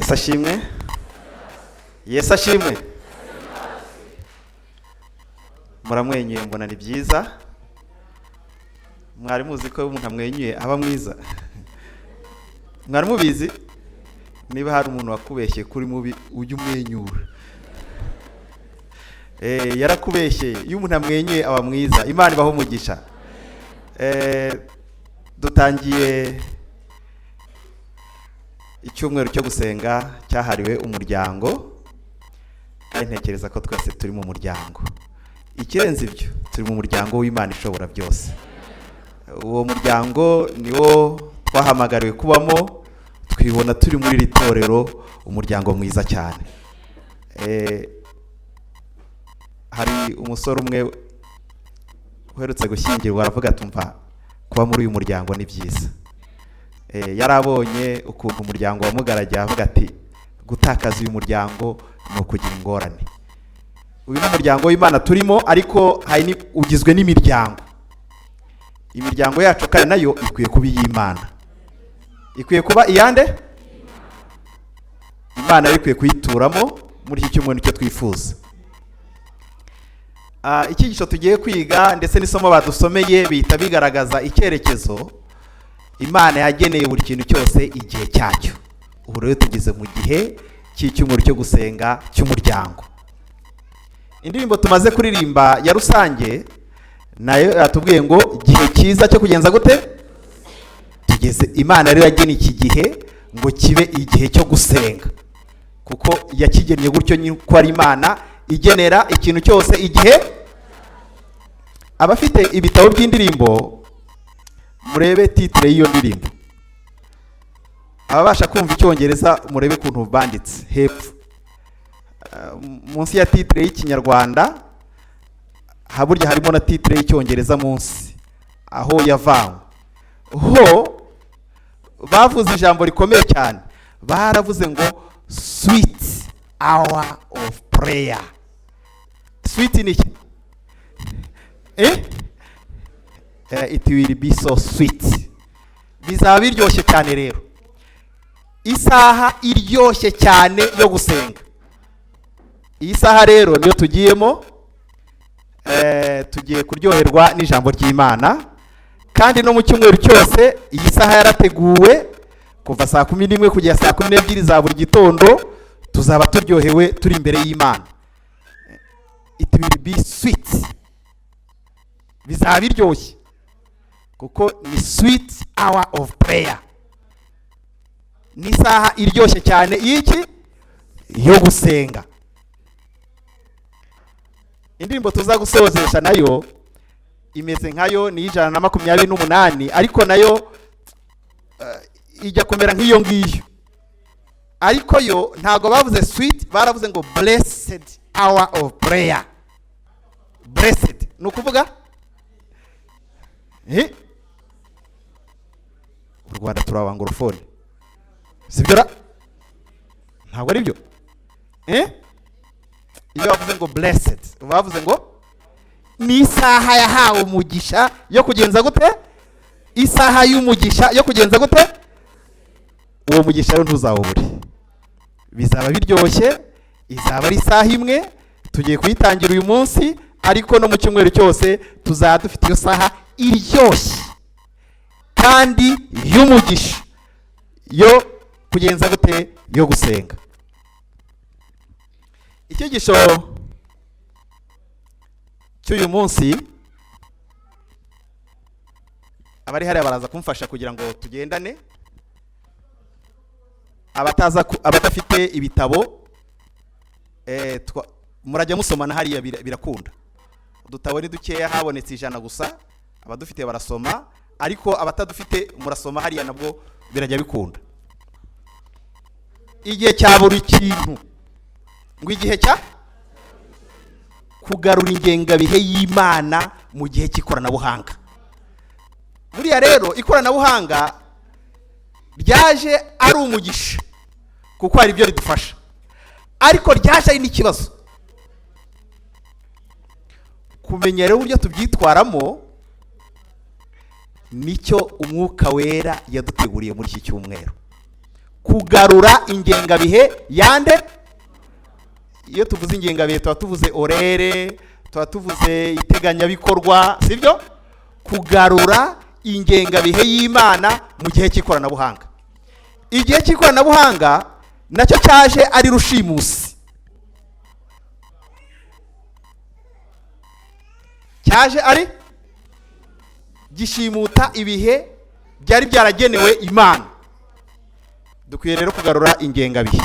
Yesu ashimwe. Yesu ashimwe. Muramwenyuye mbona ni byiza. Mwari muzi ko umuntu amwenyuye aba mwiza. Mwari mubizi? Niba hari umuntu wakubeshye kuri mubi ujye umwenyura. Yarakubeshye iyo umuntu amwenyuye aba mwiza. Imana ibaho umugisha. Dutangiye icyumweru cyo gusenga cyahariwe umuryango. Ntekereza ko twese turi mu muryango. Ikirenze ibyo turi mu muryango w'Imana ishobora byose. Uwo muryango niwo twahamagariwe kubamo, twibona turi muri iri torero umuryango mwiza cyane. Hari umusore umwe uherutse gushyingirwa aravuga tumva kuba muri uyu muryango ni byiza. Yarabonye ukuntu umuryango wamugaragiye avuga ati gutakaza uyu muryango no kugira ingorane. Uyu ni umuryango w'Imana turimo, ariko hari ugizwe n'imiryango. Imiryango yacu kandi nayo ikwiye kuba iy'Imana. Ikwiye kuba iyande? Imana ikwiye kuyituramo muri iki cyumweru cyo twifuza. Icyigisho tugiye kwiga ndetse n'isomo badusomeye bihita bigaragaza icyerekezo Imana yageneye buri kintu cyose igihe cyacyo. Ubu rero tugeze mu gihe cy'icyumweru cyo gusenga cy'umuryango. Indirimbo tumaze kuririmba ya rusange nayo yatubwiye ngo gihe cyiza cyo kugenza gute? Tugeze Imana rero yagena iki gihe ngo kibe igihe cyo gusenga, kuko yakigennye gutyo ko ari Imana igenera ikintu cyose igihe. Abafite ibitabo by'indirimbo murebe titre y'iyo ndirimbo. Ababasha kumva icyongereza murebe ukuntu banditse hepfo. Munsi ya titre y'ikinyarwanda haburya harimo na titre y'icyongereza munsi aho yavanywe. Ho bavuze ijambo rikomeye cyane, baravuze ngo sweet hour of prayer. Sweet ni iki? It will be so sweet. Bizaba biryoshye cyane rero. Isaha iryoshye cyane yo gusenga. Iyi saha rero niyo tugiyemo. Tugiye kuryoherwa n'ijambo ry'Imana, kandi no mu cyumweru cyose iyi saha yarateguwe kuva saa 11 kugera saa 12 za buri gitondo. Tuzaba turyohewe turi imbere y'Imana. It will be sweet. Bizaba biryoshye kuko ni sweet hour of prayer. Ni saha iryoshye cyane y'iki? Yo gusenga. Indirimbo tuzagusozesha nayo imeze nkayo ni 128, ariko nayo ijya kumera nk'iyo ngiyo, ariko yo ntago bavuze sweet, baravuze ngo blessed hour of prayer. Blessed ni ukuvuga u Rwanda turabangorofone, sibyo? Ntabwo ari byo. Iyo bavuze ngo blessed, bavuze ngo ni isaha yahawe umugisha yo kugenza gute? Isaha y'umugisha yo kugenza gute? Uwo mugisha rero ntuzawubure. Bizaba biryoshye, izaba ari isaha imwe. Tugiye kuyitangira uyu munsi, ariko no mu cyumweru cyose tuzaba dufite iyo saha iryoshye kandi y'umugisha yo kugenza gute? Yo gusenga. Icyigisho cy'uyu munsi abari hariya baraza kumfasha kugira ngo tugendane. Abadafite ibitabo murajya musomana hariya birakunda. Udutabo ni dukeya, habonetse 100 gusa. Abadufite barasoma, ariko abatadufite murasoma hariya nabwo birajya bikunda. Igihe cya buri kintu ngo igihe cya kugarura ingengabihe y'Imana mu gihe cy'ikoranabuhanga. Buriya rero ikoranabuhanga ryaje ari umugisha kuko hari ibyo ridufasha, ariko ryaje ari n'ikibazo. Kumenya rero uburyo tubyitwaramo nicyo umwuka wera yaduteguriye muri iki cyumweru. kugarura ingengabihe yande. Iyo tuvuze ingengabihe tuba tuvuze orere, tuba tuvuze iteganyabikorwa, sibyo? Kugarura ingengabihe y'Imana mu gihe cy'ikoranabuhanga. Igihe cy'ikoranabuhanga nacyo cyaje ari rushimusi, cyaje ari gishimuta ibihe byari byaragenewe Imana. Dukwiye rero kugarura ingengabihe.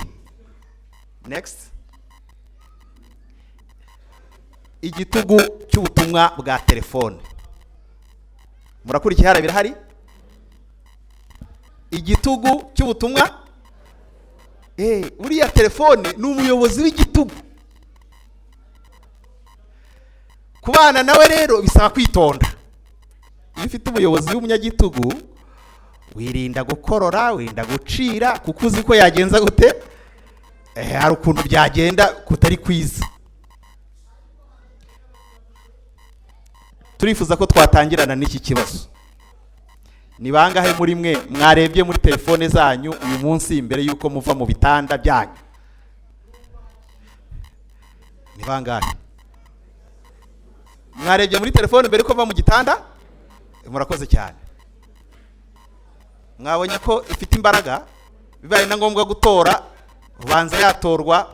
Next. Igitugu cy'ubutumwa bwa telefone. Murakurikiye hara birahari? Igitugu cy'ubutumwa, uriya telefone ni umuyobozi w'igitugu. Kubana nawe rero bisaba kwitonda. Iyo ufite umuyobozi w'umunyagitugu, wirinda gukorora, wirinda gucira, kuko uzi ko yagenza gute, hari ukuntu byagenda kutari kwiza. Turifuza ko twatangirana n'iki kibazo. Ni bangahe muri mwe mwarebye muri telefone zanyu uyu munsi imbere yuko muva mu bitanda byanyu? Ni bangahe mwarebye muri telefone mbere ko muva mu gitanda? Murakoze cyane. Mwabonye ko ifite imbaraga, bibaye na ngombwa gutora ubanza yatorwa.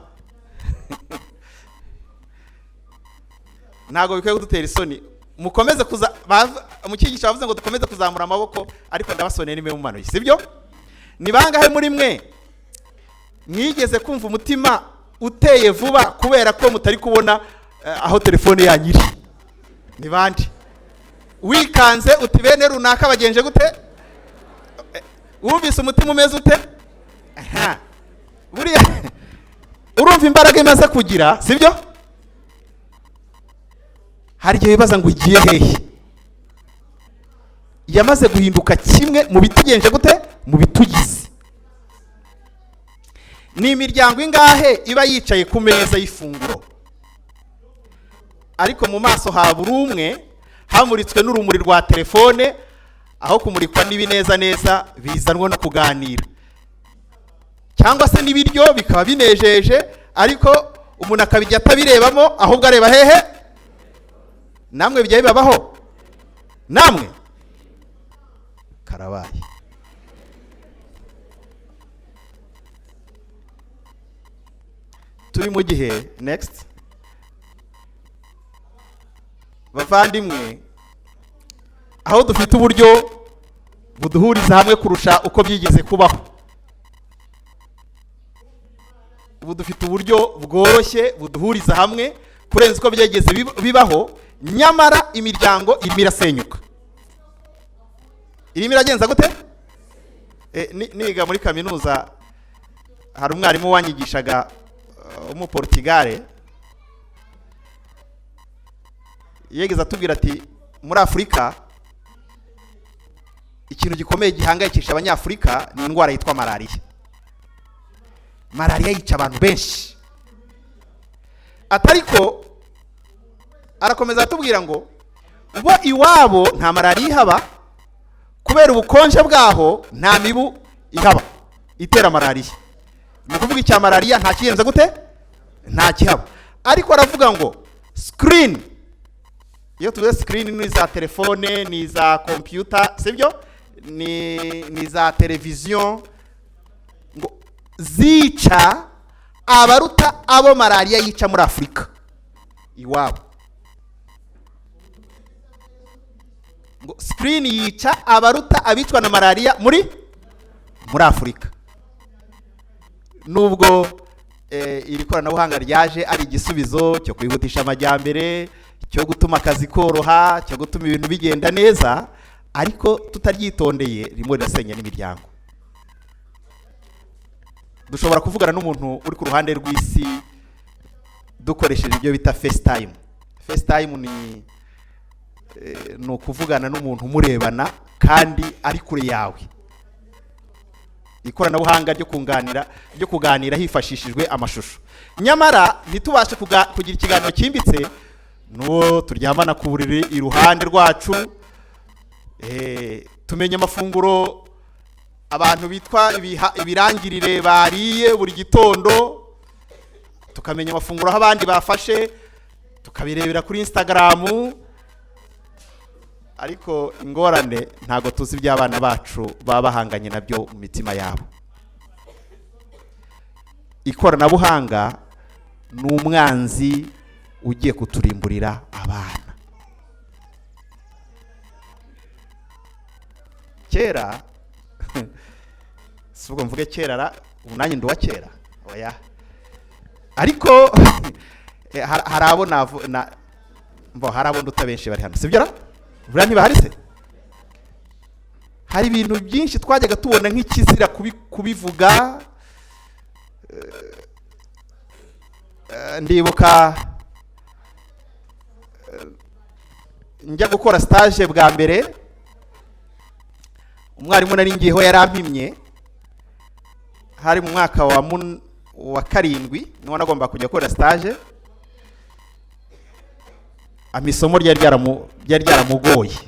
Ntago bikwiye kudutera isoni. Mukomeze mukigisha bavuze ngo dukomeze kuzamura amaboko, ariko ndabasoneye nimwe mu mano, sibyo? Ni bangahe muri mwe mwigeze kumva umutima uteye vuba kubera ko mutari kubona aho telefone yanyu iri? Ni bandi wikanze uti bene runaka bagenje gute? Wumvise umutima umeze ute? Buriya urumva imbaraga imaze kugira, sibyo? Hari igihe bibaza ngo ugiye hehe. Yamaze guhinduka kimwe mu bitugenje gute? Mu bitugize. Ni imiryango ingahe iba yicaye ku meza y'ifunguro, ariko mu maso ha buri umwe hamuritswe n'urumuri rwa telefone, aho kumurikwa n'ibineza neza bizanwa no kuganira, cyangwa se n'ibiryo bikaba binejeje, ariko umuntu akabijya atabirebamo, ahubwo areba hehe? Namwe bijya bibabaho? Namwe karabaye. Turi mu gihe next bavandimwe, aho dufite uburyo buduhuriza hamwe kurusha uko byigeze kubaho. Ubu dufite uburyo bworoshye buduhuriza hamwe kurenza uko byigeze bibaho, nyamara imiryango irimo irasenyuka. Irimo iragenza gute? Niga muri kaminuza hari umwarimu wanyigishaga mu Portugal, yegeza atubwira ati muri Afurika ikintu gikomeye gihangayikisha abanyafurika ni indwara yitwa malaria. Malaria yica abantu benshi. Atariko arakomeza atubwira ngo bo iwabo nta malaria ihaba kubera ubukonje bwaho, nta mibu ihaba itera malaria. Ni kuvuga icya malaria nta kiyenze gute? Nta kihaba. Ariko aravuga ngo screen, iyo tuvuze screen ni za telefone, ni za computer, sibyo? Ni za televiziyo, ngo zica abaruta abo malaria yica muri Afurika iwabo. Ngo screen yica abaruta abicwa na malaria muri Afurika. Nubwo iri koranabuhanga ryaje ari igisubizo cyo kwihutisha amajyambere, cyo gutuma akazi koroha, cyo gutuma ibintu bigenda neza, ariko tutaryitondeye rimwe rirasenya n'imiryango. Dushobora kuvugana n'umuntu uri ku ruhande rw'isi dukoresheje ibyo bita FaceTime. FaceTime ni ukuvugana n'umuntu umurebana kandi ari kure yawe. Ikoranabuhanga ryo kuganira hifashishijwe amashusho. Nyamara ntitubashe kugira ikiganiro cyimbitse n'uwo turyamana ku buriri iruhande rwacu, tumenye amafunguro abantu bitwa ibirangirire bariye buri gitondo, tukamenya amafunguro aho abandi bafashe, tukabirebera kuri Instagram, ariko ingorane ntago tuzi iby'abana bacu baba bahanganye nabyo mu mitima yabo. Ikoranabuhanga ni umwanzi ugiye kuturimburira abana. Kera si ubwo mvuge kera, unanye ndi wa kera oya, ariko harabona utabenshi bari hano, sibyo ra? Buriya ntibahari se? Hari ibintu byinshi twajyaga tubona nk'ikizira kubivuga. Ndibuka njya gukora stage bwa mbere, umwarimu nari ngiyeho yarampimye, hari mu mwaka wa 7 niho nagomba kujya gukora stage. Amisomo ryari ryaramugoye,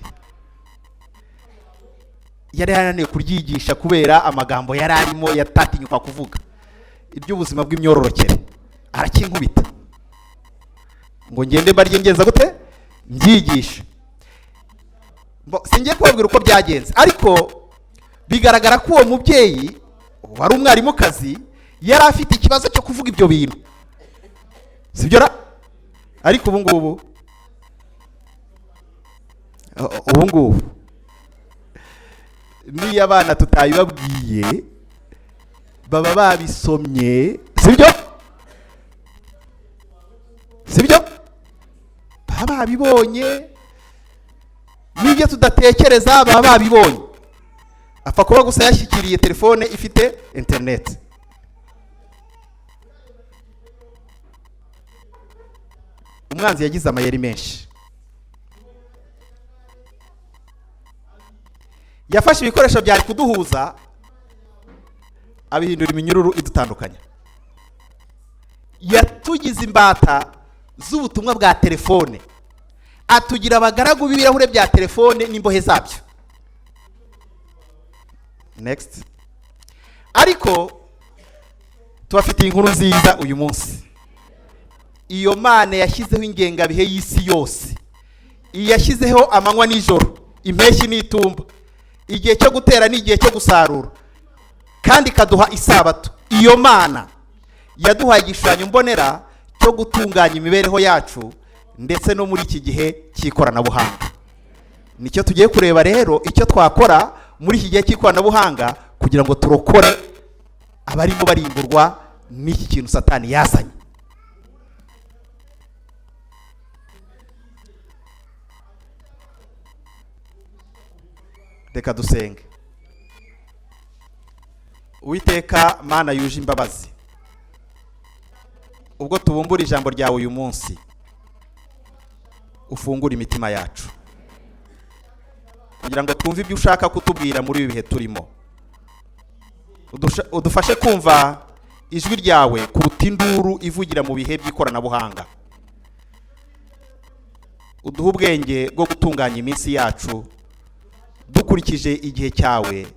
yari yananiwe kuryigisha kubera amagambo yari arimo yatatinyuka kuvuga. Iby'ubuzima bw'imyororokere arakinkubita ngo ngende barye ngenza gute mbyigisha. Singiye kubabwira uko byagenze, ariko bigaragara ko uwo mubyeyi wari umwarimu kazi yari afite ikibazo cyo kuvuga ibyo bintu, sibyo ra? Ariko ubu ngubu niyo abana tutayibabwiye baba babisomye, sibyo baba babibonye, n'ibyo tudatekereza baba babibonye. Apfa kuba gusa yashyikiriye telefone ifite internet. Umwanzi yagize amayeri menshi. Yafashe ibikoresho byari kuduhuza abihindura iminyururu idutandukanya. Yatugize imbata z'ubutumwa bwa telefone, atugira abagaragu b'ibirahure bya telefone n'imbohe zabyo. Next. Ariko tubafitiye inkuru nziza uyu munsi. Iyo Mana yashyizeho ingengabihe y'isi yose, yashyizeho amanywa n'ijoro, impeshyi n'itumba, igihe cyo gutera n'igihe cyo gusarura, kandi kaduha isabato. Iyo Mana yaduhaye igishushanyo mbonera cyo gutunganya imibereho yacu, ndetse no muri iki gihe cy'ikoranabuhanga. Nicyo tugiye kureba rero icyo twakora muri iki gihe cy'ikoranabuhanga kugira ngo turokore abarimo barimburwa n'iki kintu Satani yazanye. Reka dusenge. Uwiteka Mana yuje imbabazi, ubwo tubumbura ijambo ryawe uyu munsi, ufungura imitima yacu kugira ngo twumve ibyo ushaka kutubwira muri ibi bihe turimo. Udufashe kumva ijwi ryawe kuruta induru ivugira mu bihe by'ikoranabuhanga. Uduhe ubwenge bwo gutunganya iminsi yacu dukurikije igihe cyawe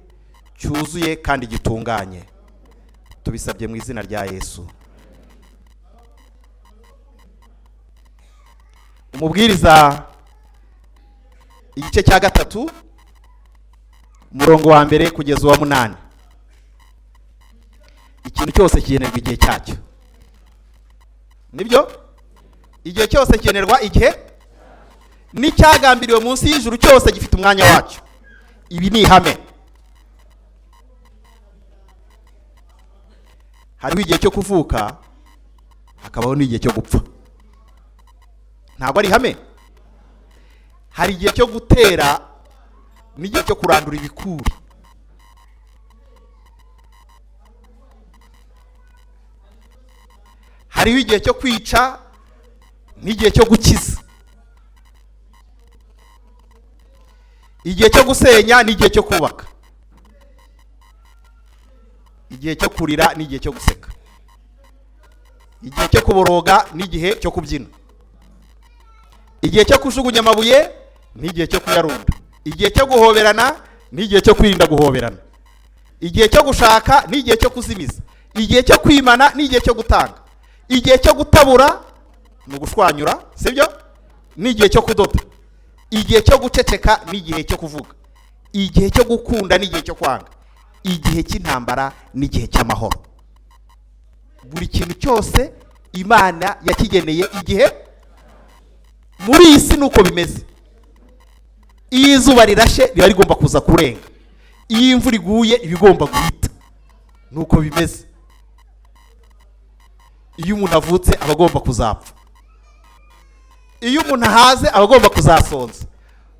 cyuzuye kandi gitunganye. Tubisabye mu izina rya Yesu. Umubwiriza igice cya 3 umurongo wa 1 kugeza uwa 8. Ikintu cyose kigenerwa igihe cyacyo. Nibyo? Igihe cyose kigenerwa igihe, n'icyagambiriwe munsi y'ijuru cyose gifite umwanya wacyo. Ibi ni ihame. Hariho igihe cyo kuvuka, hakabaho n'igihe cyo gupfa. Ntabwo ari ihame. Hari igihe cyo gutera n'igihe cyo kurandura ibikuri. Hariho igihe cyo kwica n'igihe cyo gukiza. Igihe cyo gusenya n'igihe cyo kubaka. Igihe cyo kurira n'igihe cyo guseka. Igihe cyo kuboroga n'igihe cyo kubyina. Igihe cyo kujugunya amabuye n'igihe cyo kuyarunda. Igihe cyo guhoberana n'igihe cyo kwirinda guhoberana. igihe cyo gushaka n'igihe cyo kuzimiza, igihe cyo kwimana n'igihe cyo gutanga, igihe cyo gutabura ni ugushwanyura, sibyo, n'igihe cyo kudoda, igihe cyo guceceka n'igihe cyo kuvuga, igihe cyo gukunda n'igihe cyo kwanga, igihe cy'intambara n'igihe cy'amahoro. Buri kintu cyose Imana yakigeneye igihe. Muri iyi si nuko bimeze. Iyo izuba rirashe riba rigomba kuza kurenga, iyo imvura iguye ibigomba guhita, nuko bimeze. Iyo umuntu avutse aba agomba kuzapfa, iyo umuntu ahaze aba agomba kuzasonza,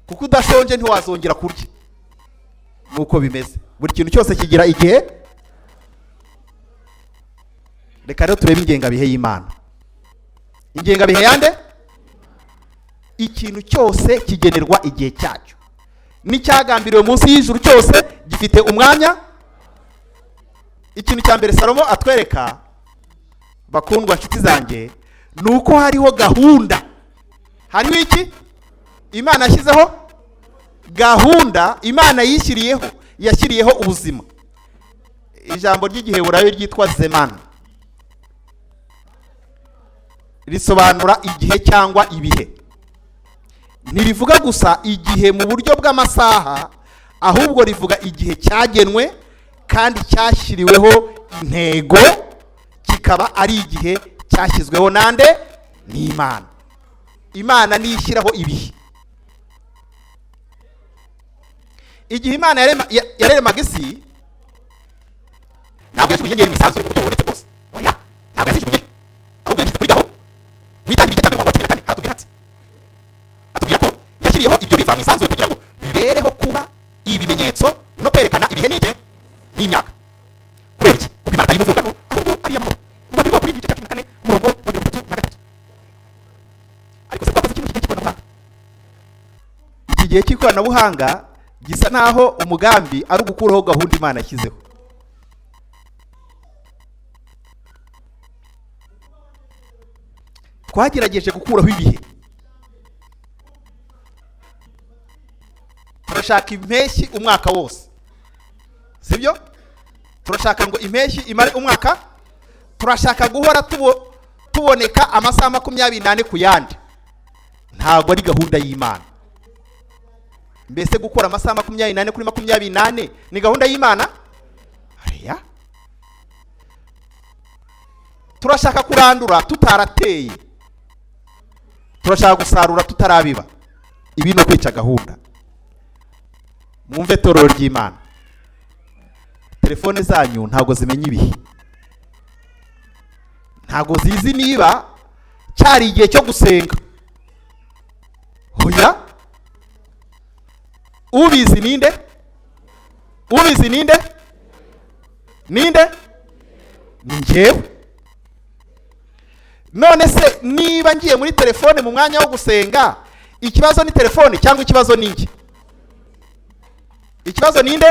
kuko udashonje ntiwazongera kurya. Nuko bimeze, buri kintu cyose kigira igihe. Reka rero turebe ingengabihe y'Imana. Ingengabihe yande? Ikintu cyose kigenerwa igihe cyacyo, n'icyagambiriwe munsi y'ijuru cyose gifite umwanya. Ikintu cya mbere Salomo atwereka, bakundwa nshuti zanjye, nuko hariho gahunda. Hariho iki? Imana yashyizeho gahunda. Imana yashyiriyeho ubuzima. Ijambo ry'igiheburayo ryitwa zemana risobanura igihe cyangwa ibihe. Ntirivuga gusa igihe mu buryo bw'amasaha, ahubwo rivuga igihe cyagenwe kandi cyashyiriweho intego, kikaba ari igihe cyashyizweho nande? N'Imana. Imana niyo ishyiraho ibihe. Igihe Imana yaremaga isi, ntabwo yashyizwe imisanzu y'uburyo bubonetse bwose. Oya, ntabwo yashyizwe, ahubwo yashyize kuri gaho. Witangiye igitabo mu Bibiliya kandi hatubwira ati, atubwira ko yashyiriyeho ibyo biva mu isanzwe kugira ngo bibereho kuba ibimenyetso no kwerekana ibihe n'igihe n'imyaka. Kubera iki? Kuko Imana itari imuvugaho, ahubwo ari iy'amahoro. Mu Bibiliya kuri igice cya 14 umurongo wa 33. Ariko se twakoze ikintu cy'ikoranabuhanga. Iki gihe cy'ikoranabuhanga gisa naho umugambi ari ugukuraho gahunda Imana yashyizeho. Twagerageje gukuraho ibihe. Turashaka impeshyi umwaka wose, sibyo? Turashaka ngo impeshyi imare umwaka. Turashaka guhora tuboneka amasaha 24 ku yandi. Ntabwo ari gahunda y'Imana. Mbese gukora amasaha 24 kuri 24 ni gahunda y'Imana? Aya. Turashaka kurandura tutarateye, turashaka gusarura tutarabiba. Ibi no kwica gahunda. Mwumve torero ry'Imana, telefone zanyu ntabwo zimenya ibihe, ntabwo zizi niba cyari igihe cyo gusenga. Hoya, ubizi ninde? Ubizi ninde? Ninde? Ni njyewe. None se niba ngiye muri telefone mu mwanya wo gusenga, ikibazo ni telefone cyangwa ikibazo ni iki? Ikibazo ninde?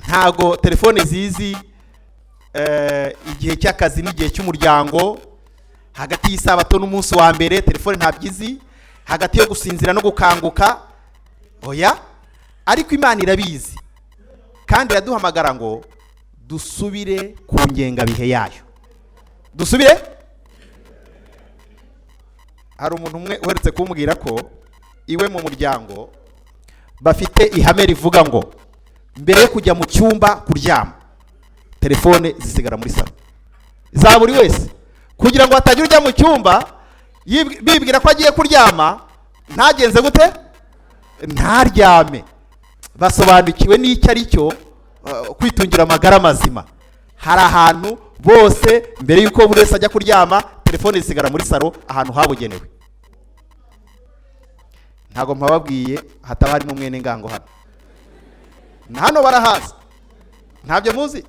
Ntago telefone zizi igihe cy'akazi n'igihe cy'umuryango, hagati y'isabato n'umunsi wa mbere telefone ntabyizi, hagati yo gusinzira no gukanguka. Oya, ariko Imana irabizi kandi iraduhamagara ngo dusubire ku ngengabihe yayo. Dusubire. Hari umuntu umwe uherutse kumbwira ko iwe mu muryango bafite ihame rivuga ngo mbere yo kujya mu cyumba kuryama, telefone zisigara muri salo za buri wese, kugira ngo hatagira ujya mu cyumba bibwira ko agiye kuryama ntagenze gute, ntaryame. Basobanukiwe n'icyo ari cyo kwitungira amagara mazima. Hari ahantu bose mbere yuko buri wese ajya kuryama, telefone zisigara muri salo ahantu habugenewe. Ntago mpababwiye hataba hari n'umwene ngango hano. Na hano barahaza. Ntabyo muzi.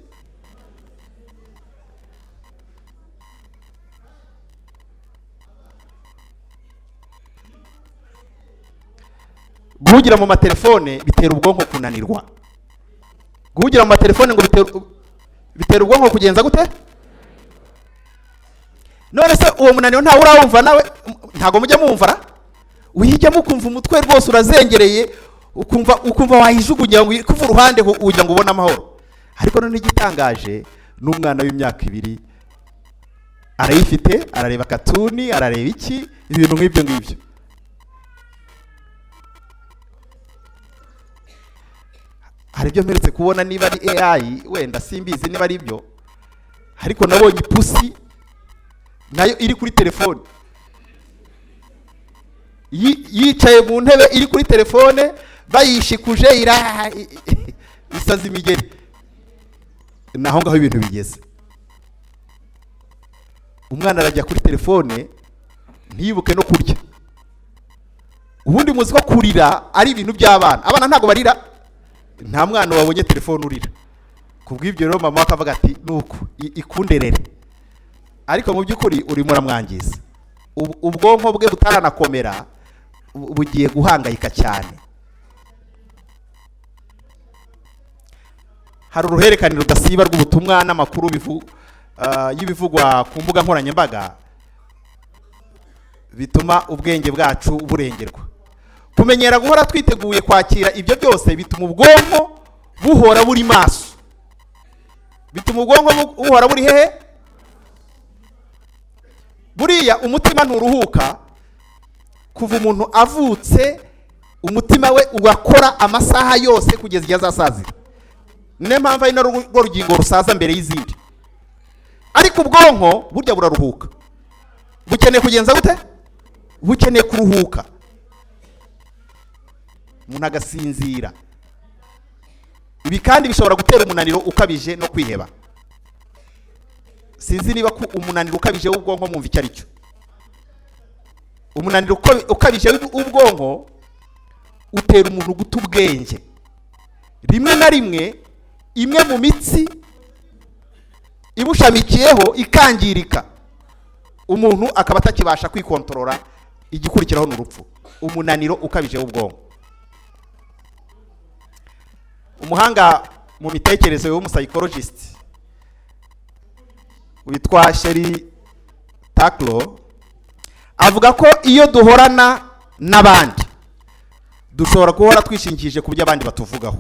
Guhugira mu matelefone bitera ubwonko kunanirwa. Guhugira mu matelefone ngo bitera ubwonko kugenza gute? None se uwo munaniro nta urawumva nawe? Ntago mujya mumva? uyijyamo ukumva umutwe rwose urazengereye, ukumva wayijugunya ngo kuva uruhande ugira ngo ubone amahoro. Ariko none igitangaje n'umwana w'imyaka 2 arayifite, arareba katuni, arareba iki, ibintu nk'ibyo ngibyo. Hari ibyo mperutse kubona, niba ari AI wenda simbizi niba ari byo, ariko nabonye ipusi nayo iri kuri telefone, yicaye mu ntebe iri kuri telefone, bayishikuje isaza imigeri. Naho ngaho ibintu bigeze. Umwana arajya kuri telefone ntiyibuke no kurya. Ubundi muzi ko kurira ari ibintu by'abana. Abana ntago barira, nta mwana wabonye telefone urira. Kubw'ibyo rero mama akavuga ati nuko ikunderere. Ariko mu by'ukuri urimo uramwangiza. Ubwonko bwe butaranakomera bugiye guhangayika cyane. Hari uruhererekane rudasiba rw'ubutumwa n'amakuru y'ibivugwa ku mbuga nkoranyambaga bituma ubwenge bwacu burengerwa. Kumenyera guhora twiteguye kwakira ibyo byose bituma ubwonko buhora buri maso. Bituma ubwonko buhora buri hehe? Buriya umutima nturuhuka. Kuva umuntu avutse umutima we ugakora amasaha yose kugeza igihe azasazira. Niyo mpamvu ari narwo rugingo rusaza mbere y'izindi. Ariko ubwonko burya buraruhuka. Bukeneye kugenza gute? Bukeneye kuruhuka. Umuntu agasinzira. Ibi kandi bishobora gutera umunaniro ukabije no kwiheba. Sinzi niba ku umunaniro ukabije w'ubwonko mwumva icyo ari cyo. Umunaniro ukabije w'ubwonko utera umuntu guta ubwenge. Rimwe na rimwe imwe mu mitsi ibushamikiyeho ikangirika, umuntu akaba atakibasha kwikontorora, igikurikiraho n'urupfu. Umunaniro ukabije w'ubwonko. Umuhanga mu mitekerereze w'umusaykologist witwa Sherry Taklo avuga ko iyo duhorana n'abandi dushobora guhora twishingikije ku byo abandi batuvugaho.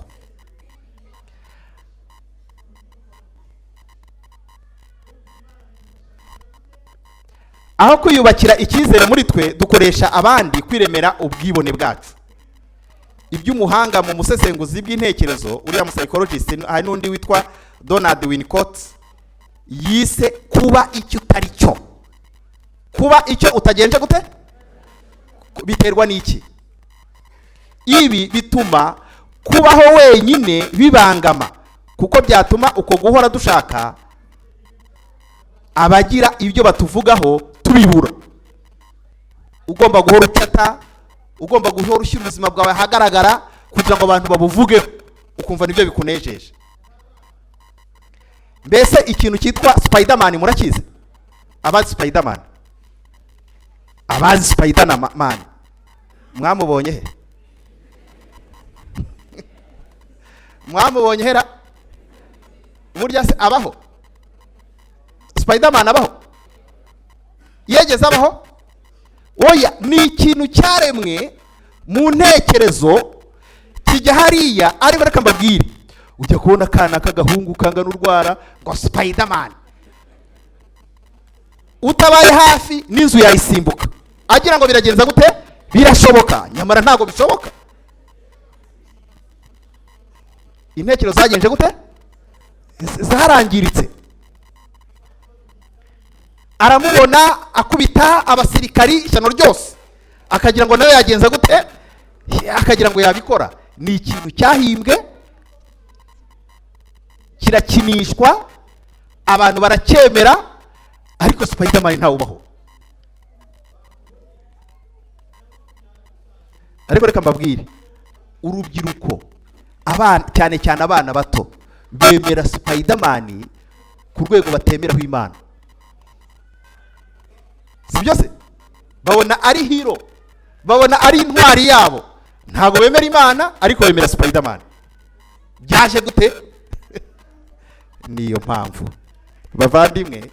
Aho kwiyubakira icyizere muri twe dukoresha abandi kwiremera ubwibone bwacu. Iby'umuhanga mu musesenguzi bw'intekerezo uriya psychologist hari n'undi witwa Donald Winnicott yise kuba icyo utari cyo. Kuba icyo utagenje gute? Biterwa n'iki? Ibi bituma kubaho wenyine bibangama, kuko byatuma uko guhora dushaka abagira ibyo batuvugaho tubibura. Ugomba guhora ucata, ugomba guhora ushyira ubuzima bwawe hagaragara kugira ngo abantu babuvugeho, ukumva nibyo bikunejeje. Mbese ikintu cyitwa Spiderman murakize? Abazi Spiderman? Abazi Spiderman mwamubonye he? Mwamubonye hera? Burya se abaho? Spiderman abaho? Yegeze abaho? Oya, ni ikintu cyaremwe mu ntekerezo kijya hariya. Ari baraka mbabwire, ujya kubona kana kagahungu kangana urwara ngo Spiderman, utabaye hafi n'inzu yayisimbuka agira ngo biragenza gute? Birashoboka. Nyamara ntago bishoboka. Intekerezo zagenje gute? Zarangiritse. Aramubona akubita abasirikari ishyano ryose, akagira ngo nawe yagenza gute? Akagira ngo yabikora. Ni ikintu cyahimbwe, kirakinishwa, abantu baracyemera, ariko Spiderman ntawe ubaho. Ariko reka mbabwire, urubyiruko, abana cyane cyane abana bato bemera Spiderman ku rwego batemeraho Imana. Si byose babona ari hero, babona ari intwari yabo. Ntago bemera Imana ariko bemera Spiderman. Byaje gute? Niyo mpamvu bavandimwe,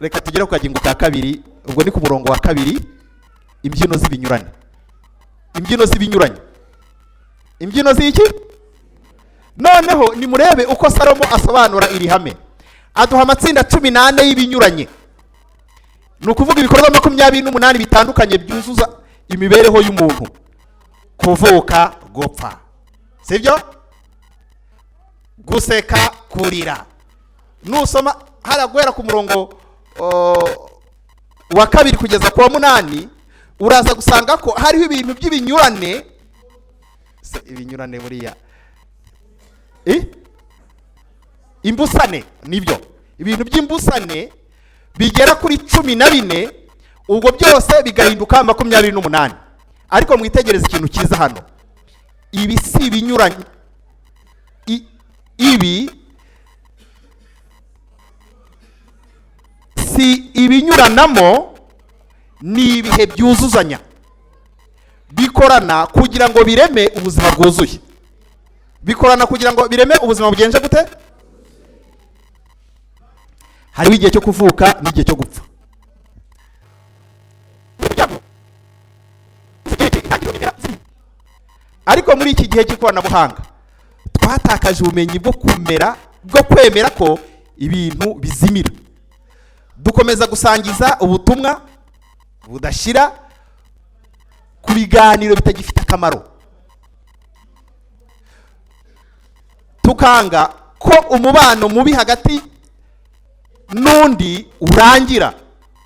reka tugere ku kagingo ka kabiri. Ubwo ni ku murongo wa 2 imbyino z'ibinyuranye. Imbyino z'ibinyuranye. Imbyino z'iki? Noneho nimurebe uko Salomo asobanura iri hame. Aduha amatsinda 18 y'ibinyuranye. Ni ukuvuga ibikorwa 28 bitandukanye byuzuza imibereho y'umuntu. Kuvuka, gupfa. Sibyo? Guseka, kurira. Nusoma haragwera ku murongo wa 2 kugeza ku wa 8, uraza gusanga ko hariho ibintu by'ibinyurane. Ibinyurane buriya imbusane nibyo. Ibintu by'imbusane bigera kuri 14, ubwo byose bigahinduka 28. Ariko mwitegereze ikintu kiza hano. Ibi si ibinyuranye. Ibi si ibinyuranamo, ni ibihe byuzuzanya. Bikorana kugira ngo bireme ubuzima bwuzuye. Bikorana kugira ngo bireme ubuzima bugenje gute? Hariho igihe cyo kuvuka n'igihe cyo gupfa. Ariko muri iki gihe cy'ikoranabuhanga twatakaje ubumenyi bwo kwemera ko ibintu bizimira. Dukomeza gusangiza ubutumwa budashira ku biganiro bitagifite akamaro. Tukanga ko umubano mubi hagati n'undi urangira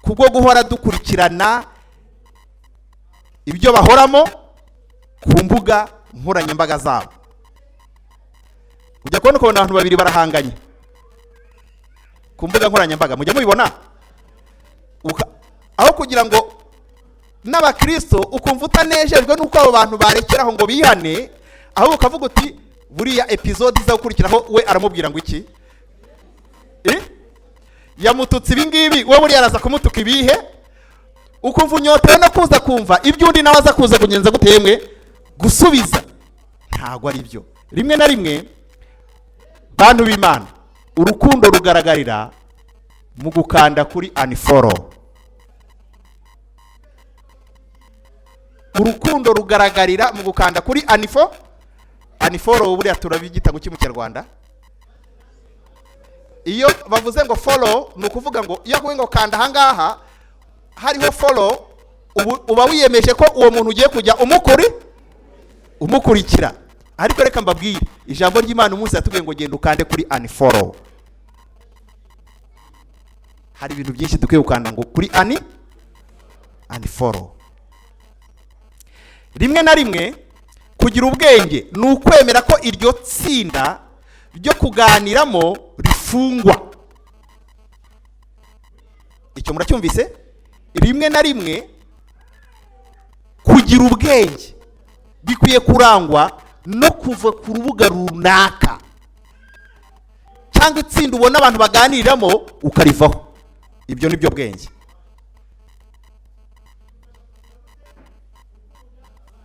kubwo guhora dukurikirana ibyo bahoramo ku mbuga nkoranyambaga zabo. Ujya kubona abantu babiri barahanganye ku mbuga nkoranyambaga, mujya mubibona? Aho kugira ngo n'abakristo ukumva utanejejwe nuko abo bantu barekeraho ngo bihane, aho ukavuga uti buriya episode iza gukurikiraho we aramubwira ngo iki? Yamututse ibi ngibi, we buriya araza kumutuka ibihe, ukumva unyotewe no kuza kumva ibyo undi nawe aza kuza kugenza gutemwe gusubiza. Ntago ari byo. Rimwe na rimwe bantu b'Imana, urukundo rugaragarira mu gukanda kuri unfollow. Urukundo rugaragarira mu gukanda kuri unfollow. Buriya turabigita mu Kinyarwanda. Iyo bavuze ngo follow, ni ukuvuga ngo iyo kuvuga ngo kanda hangaha hariho follow, uba wiyemeje ko uwo muntu ugiye kujya umukurikira. Ariko reka mbabwire, ijambo ry'Imana umunsi yatubwiye ngo genda ukande kuri unfollow. Hari ibintu byinshi dukwiye gukanda ngo kuri unfollow. Rimwe na rimwe kugira ubwenge ni ukwemera ko iryo tsinda ryo kuganiramo rifungwa. Icyo muracyumvise? Rimwe na rimwe kugira ubwenge bikwiye kurangwa no kuva ku rubuga runaka cyangwa itsinda ubona abantu baganiriramo ukarivaho. Ibyo nibyo bwenge.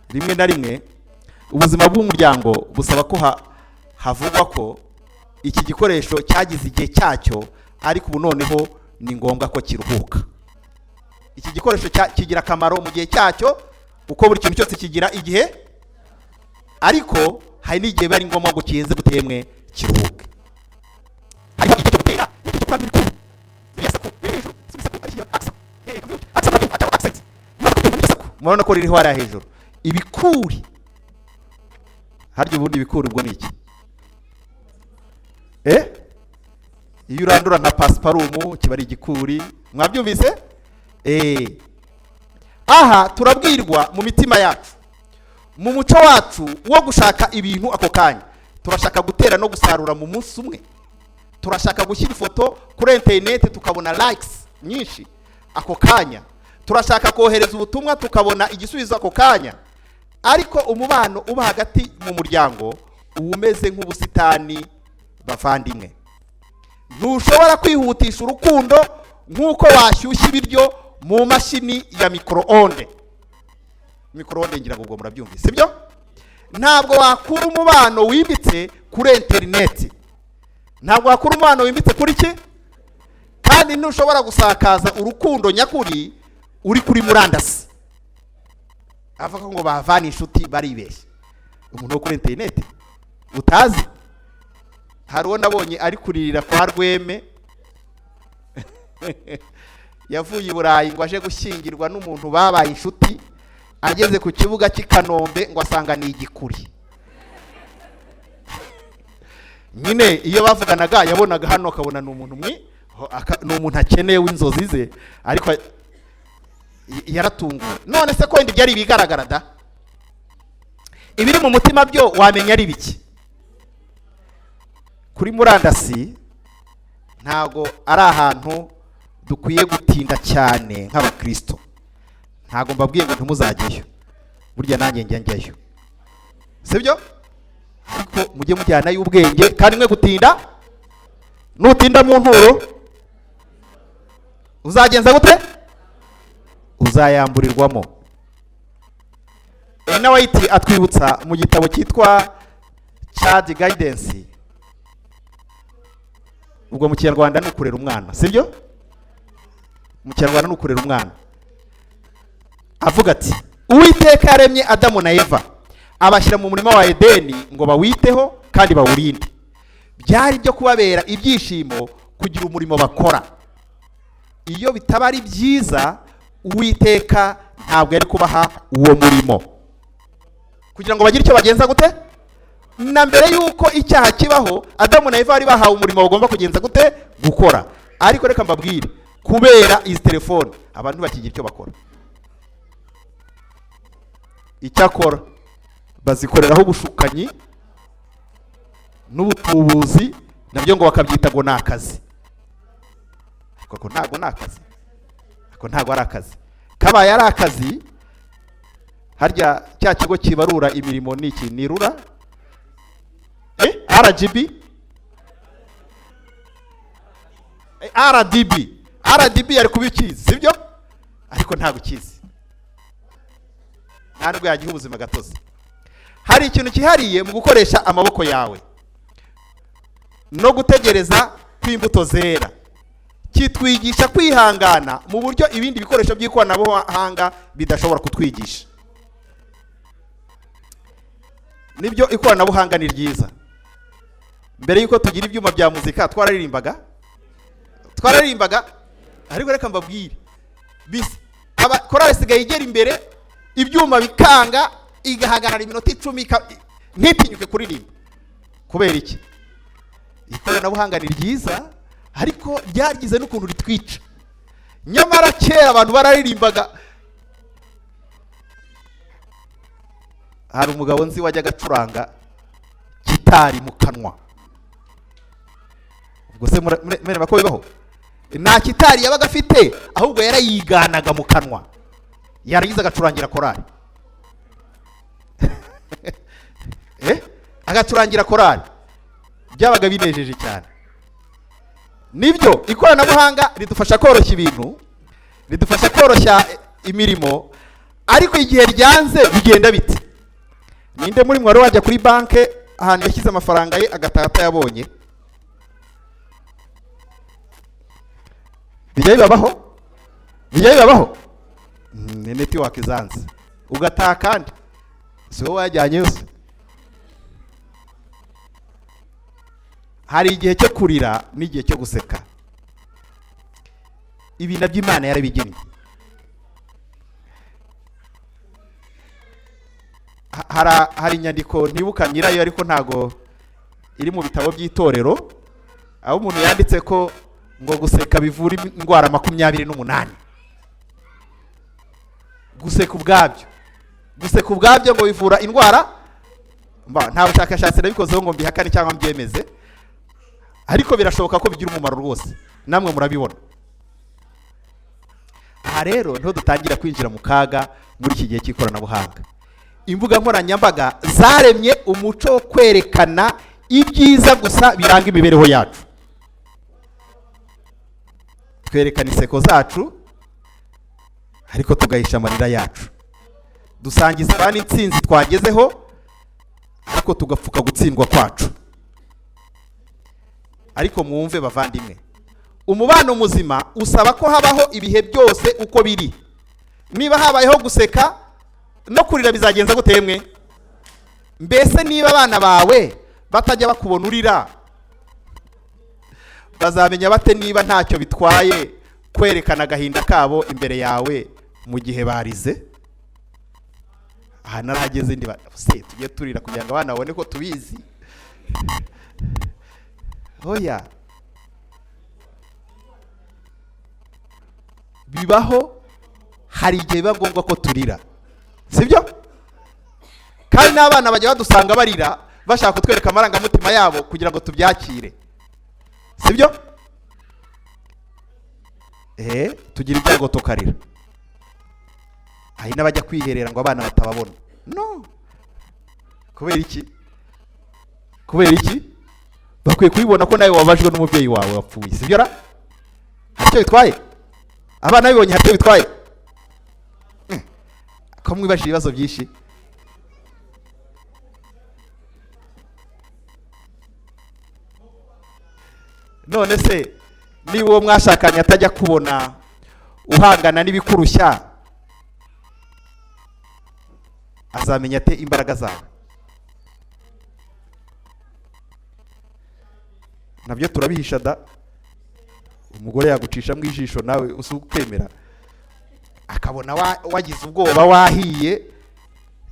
Rimwe na rimwe ubuzima bw'umuryango busaba ko havugwa ko iki gikoresho cyagize igihe cyacyo, ariko ubu noneho ni ngombwa ko kiruhuka. Iki gikoresho kigira akamaro mu gihe cyacyo, uko buri kintu cyose kigira igihe, ariko hari n'igihe bari ngombwa ngo kiyenze gutemwe kiruhuke. Ariko icyo gutera icyo kwambira ko murabona ko ririho hariya hejuru ibikuri. Harya ubundi ibikuri ubwo ni iki? Iyo urandura nka pasiparumu kiba ari igikuri. Mwabyumvise? Aha turabwirwa mu mitima yacu, mu muco wacu wo gushaka ibintu ako kanya. Turashaka gutera no gusarura mu munsi umwe. Turashaka gushyira ifoto kuri internet tukabona likes nyinshi ako kanya. Turashaka kohereza ubutumwa tukabona igisubizo ako kanya. Ariko umubano uba hagati mu muryango umeze nk'ubusitani bavandimwe. Ntushobora kwihutisha urukundo nk'uko washyushya ibiryo mu mashini ya micro-onde. Micro-onde ngira ngo murabyumvise, sibyo? Ntabwo wakura umubano wimbitse kuri internet. Ntabwo wakura umubano wimbitse kuri ki? Kandi ntushobora gusakaza urukundo nyakuri uri kuri murandasi. avuga ngo bavana inshuti baribeshye. Umuntu wo kuri internet utazi, hari uwo nabonye ari kuririra kwa Rweme yavuye i Burayi ngo aje gushyingirwa n'umuntu babaye inshuti, ageze ku kibuga cy'i Kanombe ngo asanga ni igikuri. Nyine iyo bavuganaga yabonaga hano akabona ni umuntu ni umuntu akeneye w'inzozi ze, ariko yaratunguwe. None se ko wenda byari bigaragara da, ibiri mu mutima byo wamenya ari biki? Kuri murandasi ntago ari ahantu dukwiye gutinda cyane nk'abakristo. Ntago mbabwiye ngo ntimuzajyeyo, burya nanjye njyayo, sibyo? Ariko mujye mujyana y'ubwenge, kandi mwe gutinda, nutinda mu nturo uzagenza gute? Uzayamburirwamo. Ena White atwibutsa mu gitabo cyitwa Child Guidance, ubwo mu Kinyarwanda ni ukurera umwana, sibyo? Mu Kinyarwanda ni ukurera umwana. Avuga ati Uwiteka yaremye Adamu na Eva, abashyira mu murima wa Edeni ngo bawiteho kandi bawurinde. Byari byo kubabera ibyishimo kugira umurimo bakora. Iyo bitaba ari byiza, Uwiteka ntabwo yari kubaha uwo murimo kugira ngo bagire icyo bagenza gute. Na mbere yuko icyaha kibaho, Adamu na Eva bari bahawe umurimo bagomba kugenza gute, gukora. Ariko reka mbabwire, kubera izi telefone abantu bakigira icyo bakora. Icyakora bazikoreraho ubushukanyi n'ubutubuzi, nabyo ngo bakabyita ngo ni akazi. Ariko ntabwo ni akazi, ariko ntabwo ari akazi. Kabaye ari akazi, harya cya kigo kibarura imirimo ni iki? Ni RURA? RDB yari kubikizi, sibyo? Ariko ntabwo kizi, ntabwo yagiha ubuzima gatozi. Hari ikintu kihariye mu gukoresha amaboko yawe no gutegereza kw'imbuto zera. Kitwigisha kwihangana mu buryo ibindi bikoresho by'ikoranabuhanga bidashobora kutwigisha. Nibyo ikoranabuhanga ni ryiza. Mbere yuko tugira ibyuma bya muzika twararirimbaga, ariko reka mbabwire, korali sigaye igera imbere, ibyuma bikanga, igahagarara iminota 10 ntitinyuke kuririmba. Kubera iki? Ikoranabuhanga ni ryiza, ariko ryagize n'ukuntu ritwica. Nyamara kera abantu bararirimbaga. Hari umugabo nzi wajyaga acuranga gitari mu kanwa. Ubwo se mureba ko bibaho? Nta gitari yabaga afite, ahubwo yarayiganaga mu kanwa, yaragize agacurangira korali. Agacurangira korali byabaga binejeje cyane. Nibyo ikoranabuhanga ridufasha koroshya ibintu, ridufasha koroshya imirimo, ariko igihe ryanze bigenda bite? Ninde muri mwari wajya kuri banke ahantu yashyize amafaranga ye agatata yabonye? Bijya bibabaho? Ni network zanze ugataha, kandi si wowe wajyanye yose. Hari igihe cyo kurira n'igihe cyo guseka. Ibi nabyo Imana yarabigennye. Hari inyandiko ntibuka nyirayo, ariko ntago iri mu bitabo by'itorero, aho umuntu yanditse ko ngo guseka bivura indwara 28. Guseka ubwabyo ngo bivura indwara, nta bushakashatsi nabikozeho ngo mbihakane cyangwa mbyemeze, ariko birashoboka ko bigira umumaro rwose, namwe murabibona. Aha rero niho dutangira kwinjira mu kaga muri iki gihe cy'ikoranabuhanga. Imbuga nkoranyambaga zaremye umuco wo kwerekana ibyiza gusa biranga imibereho yacu. Twerekana inseko zacu, ariko tugahisha amarira yacu. Dusangiza abandi intsinzi twagezeho, ariko tugapfuka gutsindwa kwacu. Ariko mwumve bavandimwe, umubano muzima usaba ko habaho ibihe byose uko biri. Niba habayeho guseka, no kurira bizagenza gutemwe. Mbese niba abana bawe batajya bakubona urira, bazamenya bate niba ntacyo bitwaye kwerekana agahinda kabo imbere yawe mu gihe barize? Aha narageze ndi se tujye turira kugira ngo abana babone ko tubizi. Oya, bibaho, hari igihe biba ngombwa ko turira, sibyo? Kandi n'abana bajya badusanga barira bashaka kutwereka amarangamutima yabo kugira ngo tubyakire, sibyo? Tugira ibyago tukarira. Hari n'abajya kwiherera ngo abana batababona. No, kubera iki? Bakwiye kubibona ko nawe wabajwe n'umubyeyi wawe wapfuye, sibyo ra? Ntacyo bitwaye. Abana bibonye ntacyo bitwaye. Ko mwibashije ibibazo byinshi. None se niba uwo mwashakanye atajya kubona uhangana n'ibikurushya, azamenya ate imbaraga zawe? Nabyo turabihisha da. Umugore yagucisha mu ijisho nawe usukwemera, akabona wagize ubwoba, wahiye,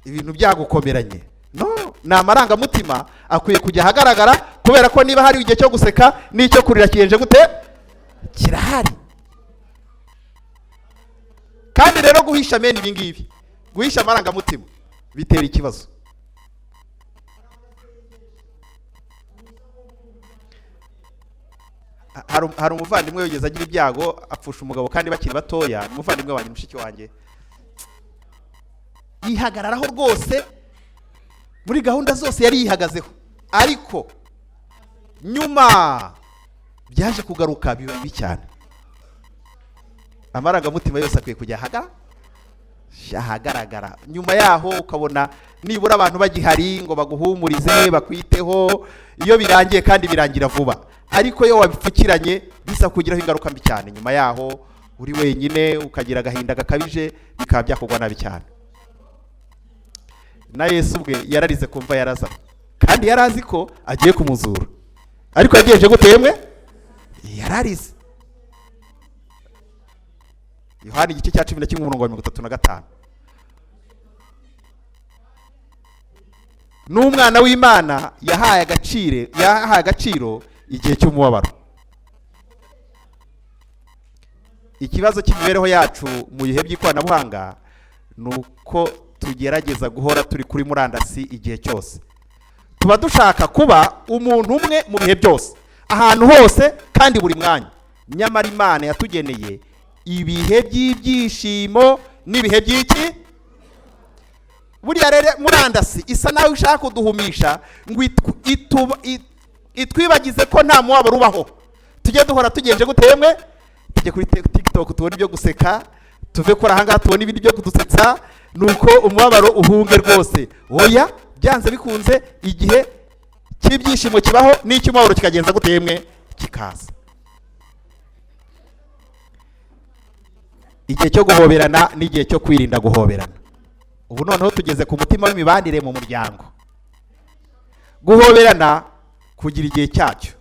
ibintu byagukomeranye. No, ni amarangamutima akwiye kujya ahagaragara, kubera ko niba hari igihe cyo guseka n'icyo kurira kiyenje gute, kirahari. Kandi rero guhisha mene ibi ngibi, guhisha amarangamutima bitera ikibazo. Hari umuvandimwe wigeze agira ibyago apfusha umugabo kandi bakiri batoya. Umuvandimwe wanjye, mushiki wanjye, yihagararaho rwose muri gahunda zose yari yihagazeho, ariko nyuma byaje kugaruka biba bibi cyane. Amarangamutima yose akwiye kujya ahagaragara. Nyuma yaho ukabona nibura abantu bagihari ngo baguhumurize, bakwiteho, iyo birangiye kandi birangira vuba. Ariko iyo wabipfukiranye bisa kugiraho ingaruka mbi cyane. Nyuma yaho uri wenyine ukagira agahinda gakabije, bikaba byakugwa nabi cyane. Na Yesu ubwe yararize kumva yaraza, kandi yarazi ko agiye kumuzura, ariko yagiyeje gutemwe, yararize. Yohana igice cya 11:35. N'umwana w'Imana yahaye agaciro igihe cy'umubabaro. Ikibazo cy'imibereho yacu mu bihe by'ikoranabuhanga nuko tugerageza guhora turi kuri murandasi igihe cyose. Tuba dushaka kuba umuntu umwe mu bihe byose, ahantu hose, kandi buri mwanya. Nyamara Imana yatugeneye ibihe by'ibyishimo n'ibihe by'iki. Buriya rero murandasi isa nawe ushaka kuduhumisha ngo itwibagize ko nta mubabaro ubaho. Tujye duhora tugenje gutemwe, tujye kuri TikTok tubone ibyo guseka, tuve kora ahangaha tubone ibindi byo kudusetsa, nuko umubabaro uhunge rwose. Oya, byanze bikunze igihe cy'ibyishimo kibaho, n'icy'umubabaro kikagenza gutemwe kikaza. Igihe cyo guhoberana n'igihe cyo kwirinda guhoberana. Ubu noneho tugeze ku mutima w'imibanire mu muryango. Guhoberana kugira igihe cyacyo.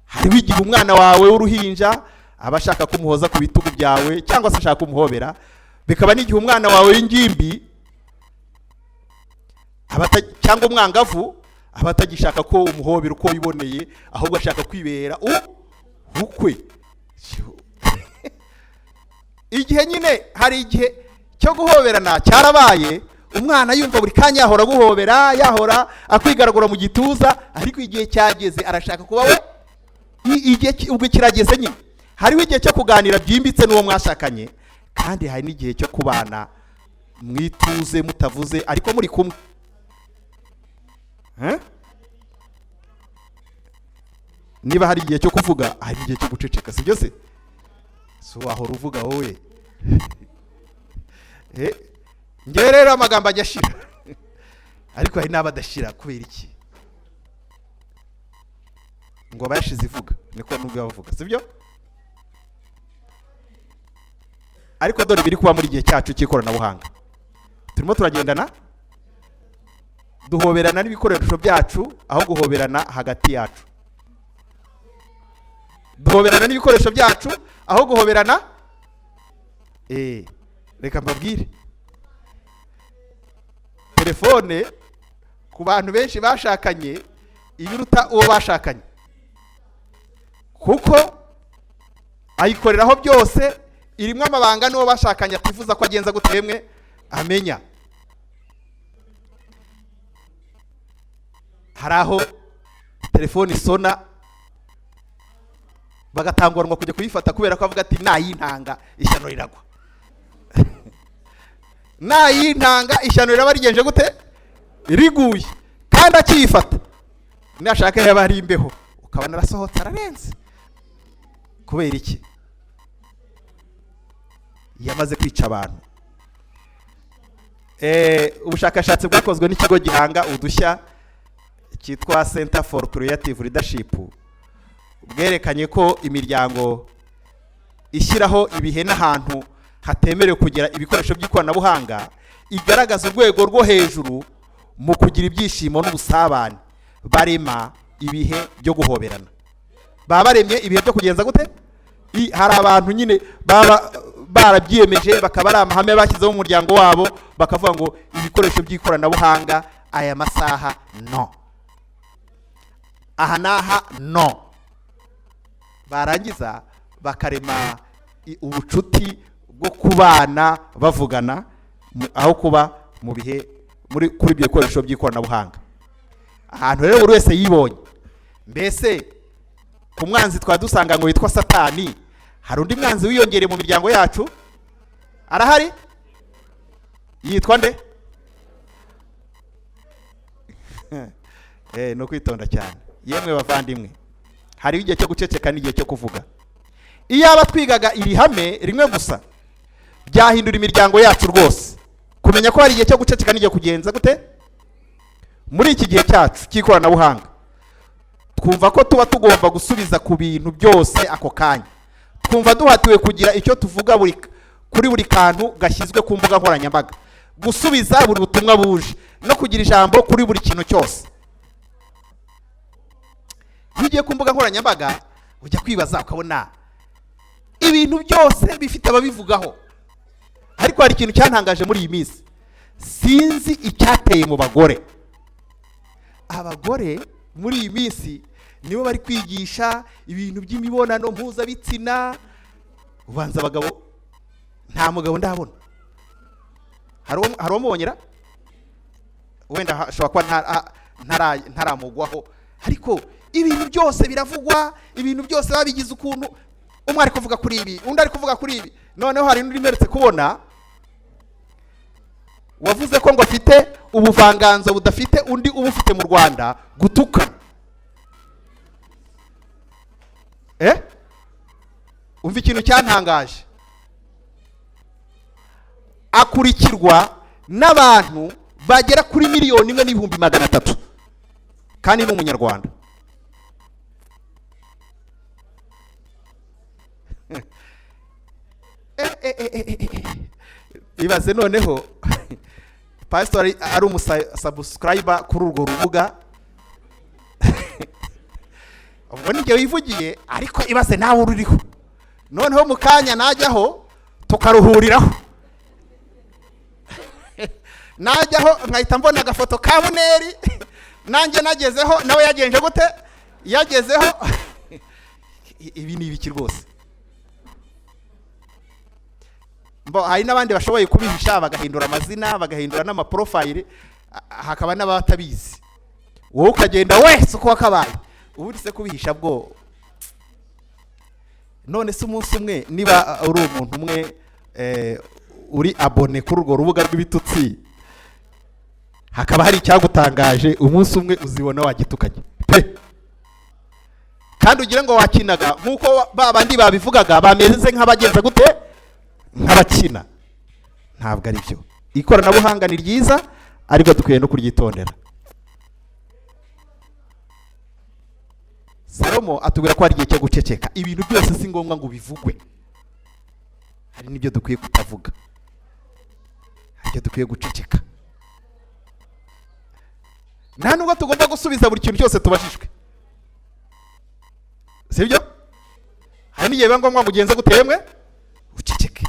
Hariho igihe umwana wawe w'uruhinja aba ashaka kumuhoza ku bitugu byawe, cyangwa se ashaka kumuhobera. Bikaba n'igihe umwana wawe w'ingimbi cyangwa umwangavu aba atagishaka ko umuhobera uko wiboneye, ahubwo ashaka kwibera ukwe. Igihe nyine hari igihe cyo guhoberana cyarabaye, umwana yumva buri kanya yahora guhobera, yahora akwigaragura mu gituza, ariko igihe cyageze arashaka kuba we. Igihe ubwo kirageze nyine. Hariho igihe cyo kuganira byimbitse n'uwo mwashakanye, kandi hari n'igihe cyo kubana mwituze mutavuze ariko muri kumwe. Niba hari igihe cyo kuvuga, hari igihe cyo guceceka, si byo se? So wahora uvuga wowe. Ngewe rero amagambo ajya ashira, ariko hari n'abadashira. Kubera iki? Ngo bashize ivuga, niko nubwo bavuga, si byo? Ariko dore biri kuba muri gihe cyacu cy'ikoranabuhanga. turimo turagendana, duhoberana n'ibikoresho byacu aho guhoberana hagati yacu. Duhoberana n'ibikoresho byacu aho guhoberana. Reka mbabwire, telefone ku bantu benshi bashakanye ibiruta uwo bashakanye, kuko ayikoreraho byose, irimo amabanga n'uwo bashakanye atifuza ko agenza gutemwe amenya. Hari aho telefone isona bagatanguranwa kujya kuyifata kubera ko avuga ati nayintanga ishyano riragwa. Nayintanga ishyano riraba rigenje gute? Riguye. Kandi akiyifata nashaka yaba ari imbeho ukabona arasohotse ararenze. Kubera iki? Yamaze kwica abantu. Ubushakashatsi bwakozwe n'ikigo gihanga udushya cyitwa Center for Creative Leadership bwerekanye ko imiryango ishyiraho ibihe n'ahantu hatemerewe kugira ibikoresho by'ikoranabuhanga igaragaza urwego rwo hejuru mu kugira ibyishimo n'ubusabane. Barema ibihe byo guhoberana, baremye ibihe byo kugenza gute. Hari abantu nyine baba barabyiyemeje, bakaba ari amahame bashyizeho mu muryango wabo, bakavuga ngo ibikoresho by'ikoranabuhanga aya masaha no, aha naha no. Barangiza bakarema ubucuti bwo kubana bavugana aho kuba mu bihe kuri ibyo bikoresho by'ikoranabuhanga. Ahantu rero buri wese yibonye. Mbese ku mwanzi twadusanga ngo yitwa Satani, hari undi mwanzi wiyongereye mu miryango yacu? Arahari? Yitwa nde? No kwitonda cyane yemwe bavandimwe, hari igihe cyo guceceka n'igihe cyo kuvuga. Iyo aba twigaga iri hame rimwe gusa byahindura imiryango yacu rwose, kumenya ko hari igihe cyo guceceka n'igihe kugenza gute. Muri iki gihe cyacu cy'ikoranabuhanga twumva ko tuba tugomba gusubiza ku bintu byose ako kanya, twumva duhatiwe kugira icyo tuvuga kuri buri kantu gashyizwe ku mbuga nkoranyambaga, gusubiza buri butumwa buje no kugira ijambo kuri buri kintu cyose. Iyo ugiye ku mbuga nkoranyambaga ujya kwibaza ukabona ibintu byose bifite ababivugaho, ariko hari ikintu cyantangaje muri iyi minsi, sinzi icyateye mu bagore. Abagore muri iyi minsi nibo bari kwigisha ibintu by'imibonano mpuzabitsina. Ubanza abagabo, nta mugabo ndabona. Hari umubonyera wenda ashobora kuba ntaramugwaho, ariko ibintu byose biravugwa, ibintu byose babigize ukuntu. Umwe ari kuvuga kuri ibi, undi ari kuvuga kuri ibi. Noneho hari n'undi meretse kubona wavuze ko ngo afite ubuvanganzo budafite undi ubufite mu Rwanda, gutuka. Umva ikintu cyantangaje, akurikirwa n'abantu bagera kuri 1,100,000 kandi ni umunyarwanda. Ibaze noneho pastor ari umusubscriber kuri urwo rubuga. Ubwo nige wivugiye, ariko ibaze nawe ururiho. Noneho mukanya najyaho tukaruhuriraho. Najyaho nkahita mbona agafoto ka Buneri, nanjye nagezeho nawe yagenje gute? Yagezeho. Ibi ni ibiki rwose? Hari n'abandi bashoboye kubihisha bagahindura amazina, bagahindura n'amaprofile, hakaba n'abatabizi. Wowe ukagenda wese uko wakabaye, ubundi se kubihisha bwo. None se umunsi umwe niba uri umuntu umwe uri abone kuri urwo rubuga rw'ibitutsi, hakaba hari icyagutangaje, umunsi umwe uzibona wagitukanye pe. Kandi ugira ngo wakinaga nkuko babandi babivugaga, bameze nk'abagenza gute, nk'abakina. Ntabwo ari byo. Ikoranabuhanga ni ryiza, ariko dukwiye no kuryitondera. Salomo atubwira ko hari igihe cyo guceceka. Ibintu byose si ngombwa ngo bivugwe, hari n'ibyo dukwiye kutavuga. haryo dukwiye guceceka. Nta nubwo tugomba gusubiza buri kintu cyose tubashijwe, sibyo? Hari n'igihe biba ngombwa mugenze gutemwe uceceke.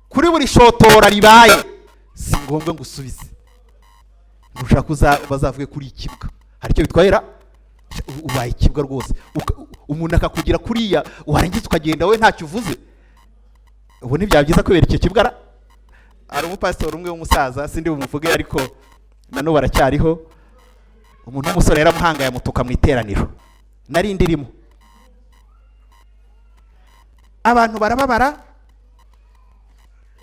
Kuri buri shotora ribaye si ngombwa ngo usubize. Ushaka bazavuge kuri ikibwa, hari icyo bitwahera ubaye ikibwa rwose, umuntu akakugira kuriya warangiza ukagenda we ntacyo uvuze. Ubu ntibyaba byiza kubera icyo kibwa. Ari umupasitori umwe w'umusaza, sindi bumuvuge ariko nano baracyariho, umuntu w'umusore yaramuhanga yamutuka mu iteraniro, nari ndirimo, abantu barababara,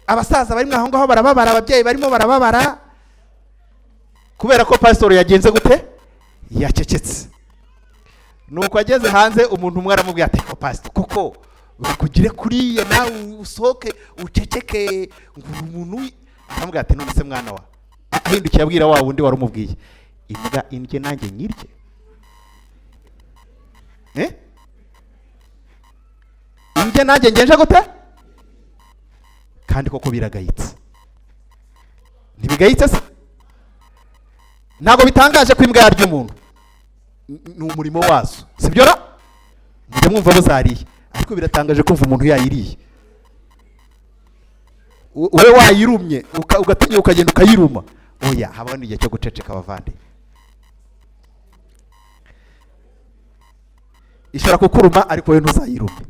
abasaza barimo aho ngaho barababara, ababyeyi barimo barababara, kubera ko pastor yagenze gute, yacecetse. Nuko ageze hanze umuntu umwe aramubwira ati ko pastor koko ukugire kuriya nawe usohoke uceceke, umuntu aramubwira ati none se mwana wa, ahindukiye abwira wa wundi warumubwiye, imbwa indye nanjye nyirye. Indye nanjye ngenje gute? Kandi koko biragayitse. Ntibigayitse se? Ntabwo bitangaje ko imbwa yarya umuntu, ni umurimo wazo, sibyo ra? Mujye mwumva buzariye, ariko biratangaje kumva umuntu yayiriye. Wowe wayirumye ugatinya ukagenda ukayiruma. Oya, habaho n'igihe cyo guceceka abavande. Ishobora kukuruma ariko wowe ntuzayirume.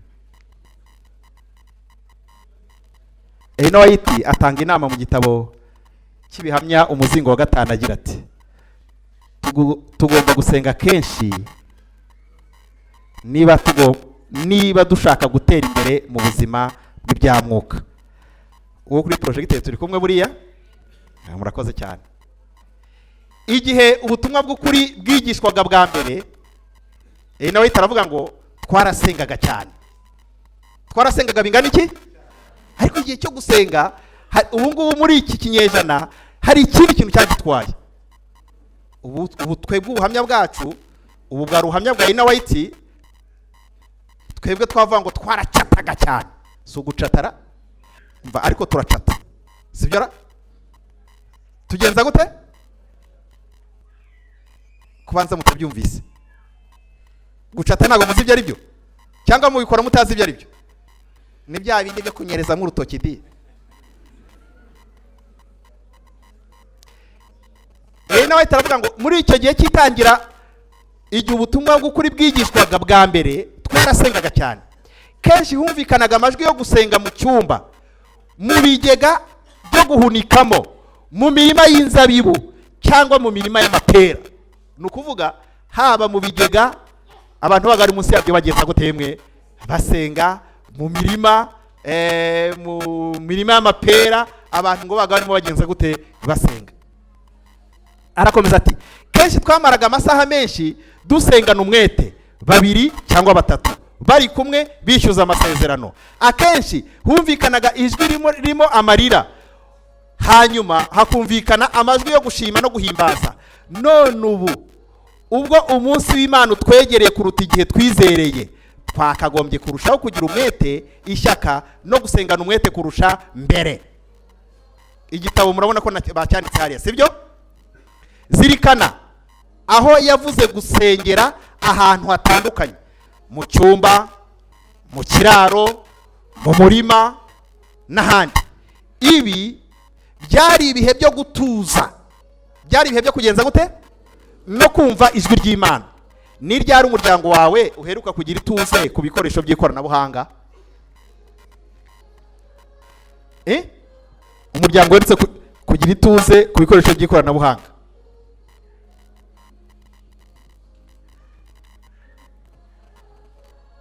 Eno White atanga inama mu gitabo cy'ibihamya umuzingo wa 5 agira ati tugomba gusenga kenshi niba dushaka gutera imbere mu buzima bw'ibya mwuka. Uwo kuri project turi kumwe buriya murakoze cyane. Igihe ubutumwa bw'ukuri bwigishwaga bwa mbere, Eno White aravuga ngo twarasengaga cyane. Twarasengaga bingana iki? Ariko igihe cyo gusenga ubu ngubu muri iki kinyejana hari ikindi kintu cyagitwaye. Ubu twebwe ubuhamya bwacu, ubu bwa ruhamya bwa Eno White, twebwe twavuga ngo twaracataga cyane. Si ugucatara mva, ariko turacata, sibyo ra? Tugenza gute? Kubanza mutabyumvise. Gucata ntago muzi ibyo ari byo, cyangwa mubikora mutazi ibyo ari byo. Ni bya bindi byo kunyereza nk'urutoki di. Eno White aravuga ngo muri icyo gihe cyitangira, igihe ubutumwa bw'ukuri bwigishwaga bwa mbere, twarasengaga cyane. Kenshi humvikanaga amajwi yo gusenga mu cyumba, mu bigega byo guhunikamo, mu mirima y'inzabibu cyangwa mu mirima y'amapera. Ni ukuvuga haba mu bigega abantu bagari munsi yabyo bagenda gutemwe basenga, mu mirima y'amapera abantu ngo bagarimo bagenza gute basenga. Arakomeza ati kenshi twamaraga amasaha menshi dusengana umwete, 2 cyangwa 3 bari kumwe bishyuza amasezerano. Akenshi humvikanaga ijwi ririmo amarira, hanyuma hakumvikana amajwi yo gushima no guhimbaza. None ubwo umunsi w'Imana utwegereye kuruta igihe twizereye, twakagombye kurushaho kugira umwete, ishyaka no gusengana umwete kurusha mbere. Igitabo murabona ko bacyanditse hariya, sibyo? Zirikana aho yavuze gusengera ahantu hatandukanye, mu cyumba, mu kiraro, mu murima n'ahandi. Ibi byari ibihe byo gutuza, byari ibihe byo kugenza gute no kumva ijwi ry'Imana. Ni ryari umuryango wawe uheruka kugira ituze ku bikoresho by'ikoranabuhanga? Umuryango weretse kugira ituze ku bikoresho by'ikoranabuhanga.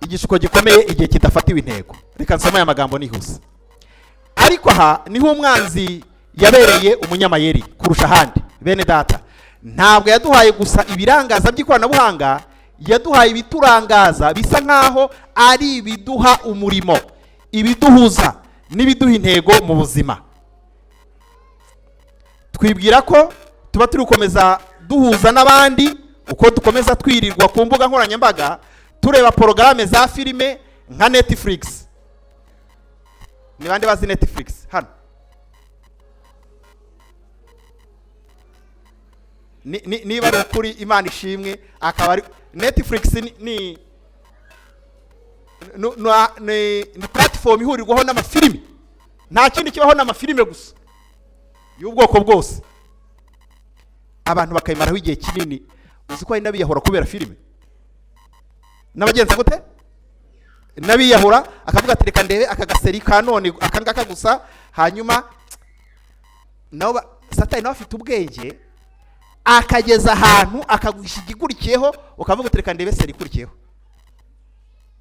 Igishuko gikomeye igihe kidafatiwe intego. Reka nsome aya magambo nihuse. Ariko aha niho umwanzi yabereye umunyamayeri kurusha ahandi. Bene data, ntabwo yaduhaye gusa ibirangaza by'ikoranabuhanga, yaduhaye ibiturangaza bisa nkaho ari ibiduha umurimo, ibiduhuza n'ibiduha intego mu buzima. Twibwira ko tuba turi gukomeza duhuza n'abandi uko dukomeza twirirwa ku mbuga nkoranyambaga, tureba porogaramu za filime nka Netflix. Ni bande bazi Netflix hano? Niba ari ukuri Imana ishimwe, akaba ari Netflix ni platform ihurirwaho n'amafilimi, nta kindi kibaho n'amafilime gusa y'ubwoko bwose. Abantu bakayimaraho igihe kinini. Uzi ko hari n'abiyahura kubera filime, n'abagenza gute n'abiyahura, akavuga ati reka ndebe aka gaseri ka none akangaka gusa, hanyuma nawe Satani nawe afite ubwenge akageza ahantu akaguhisha igikurikiyeho, ukavuga ati reka ndebe seri ikurikiyeho,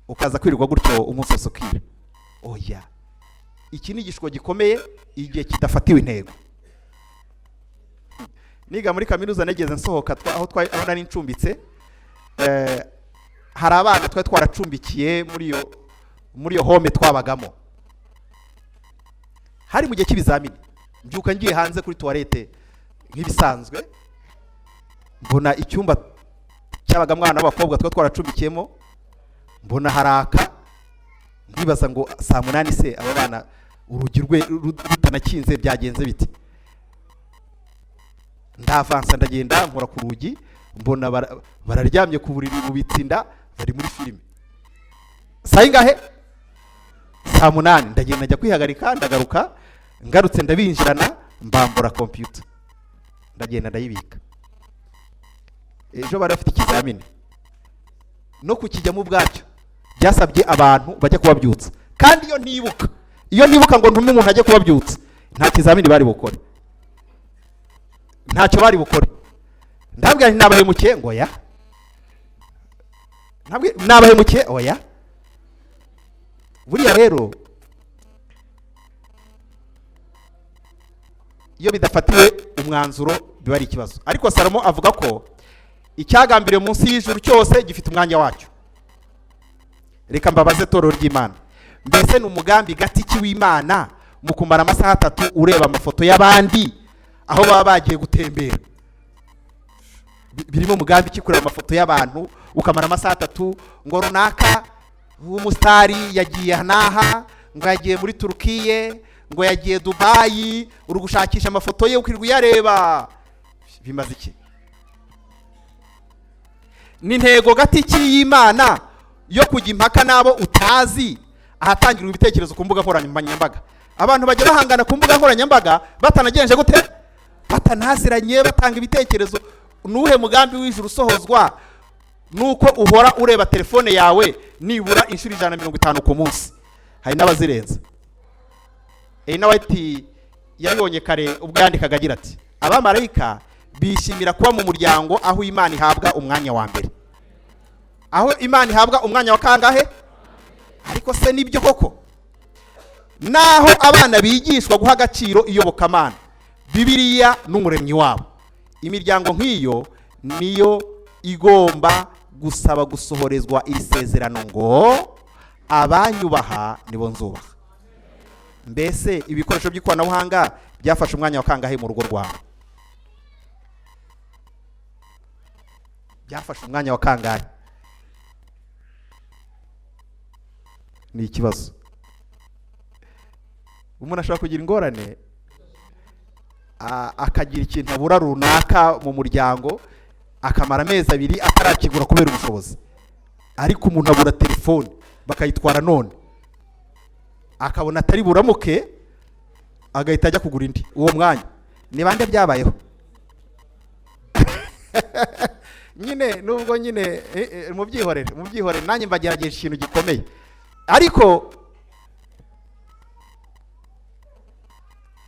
ukaza kwirirwa gutyo umunsi wose ukira. Oya, iki ni igishwo gikomeye igihe kidafatiwe intego. Niga muri kaminuza negeze nsohoka aho nari ncumbitse, hari abana twaracumbikiye muri yo home twabagamo. Hari mu gihe cy'ibizamini, mbyuka ngiye hanze kuri toilette nk'ibisanzwe, mbona icyumba cyabaga mwana w'abakobwa twaracumbikiyemo, mbona haraka, nkibaza ngo saa 8 se aba bana urugi rutanakinze byagenze biti. Ndavansa ndagenda nkora ku rugi, mbona bararyamye ku buriri bubitsinda, bari muri filime. Saa ingahe? Saa 8. Ndagenda njya kwihagarika, ndagaruka, ngarutse ndabinjirana, mbambura computer, ndagenda ndayibika. Ejo bari bafite ikizamini, no kukijya mu bwacyo byasabye abantu bajya kubabyutsa. Kandi iyo nibuka ngo ntume umuntu ajye kubabyutsa, nta kizamini bari bukore, ntacyo bari bukore. Ndabwira nti nabahemukiye ngo ya, nabahemukiye oya. Buriya rero iyo bidafatiwe umwanzuro biba ari ikibazo. Ariko Salomo avuga ko icyagambiriwe munsi y'ijuru cyose gifite umwanya wacyo. Reka mbabaze torero ry'Imana, mbese ni umugambi gatiki w'Imana mu kumara amasaha 3 ureba amafoto y'abandi aho baba bagiye gutembera? Birimo umugambi kikureba amafoto y'abantu ukamara amasaha 3 ngo runaka w'umustari yagiye hanaha, ngo yagiye muri Turukiye, ngo yagiye Dubai, uri gushakisha amafoto ye ukirwa yareba? Bimaze iki? Ni ntego gatiki y'Imana yo kujya impaka nabo utazi, ahatangira ibitekerezo ku mbuga nkoranyambaga. Abantu bajya bahangana ku mbuga nkoranyambaga batanagenje gute, batanaziranye, batanga ibitekerezo. Nuhe mugambi w'ijuru usohozwa nuko uhora ureba telefone yawe nibura inshuro 150 ku munsi? Hari n'abazirenza. Nawe ati yabonye kare ubwo yandikaga agira ati abamarayika bishimira kuba mu muryango aho Imana ihabwa umwanya wa mbere. Aho Imana ihabwa umwanya wa kangahe? Ariko se nibyo koko? Naho abana bigishwa guha agaciro iyobokamana, Bibiliya n'umuremyi wabo, imiryango nk'iyo niyo igomba gusaba gusohorezwa isezerano ngo abanyubaha nibo nzubaha. Mbese ibikoresho by'ikoranabuhanga byafashe umwanya wa kangahe mu rugo rwawe? Byafashe umwanya wa kangahe? Ni ikibazo. Umuntu ashobora kugira ingorane, akagira ikintu abura runaka mu muryango, akamara amezi 2 atarakigura kubera ubushobozi. Ariko umuntu abura telefone bakayitwara none, akabona atari buramuke, agahita ajya kugura indi. Uwo mwanya ni bande byabayeho? Nyine nubwo nyine mu byihorere nanjye mbagerageje ikintu gikomeye. Ariko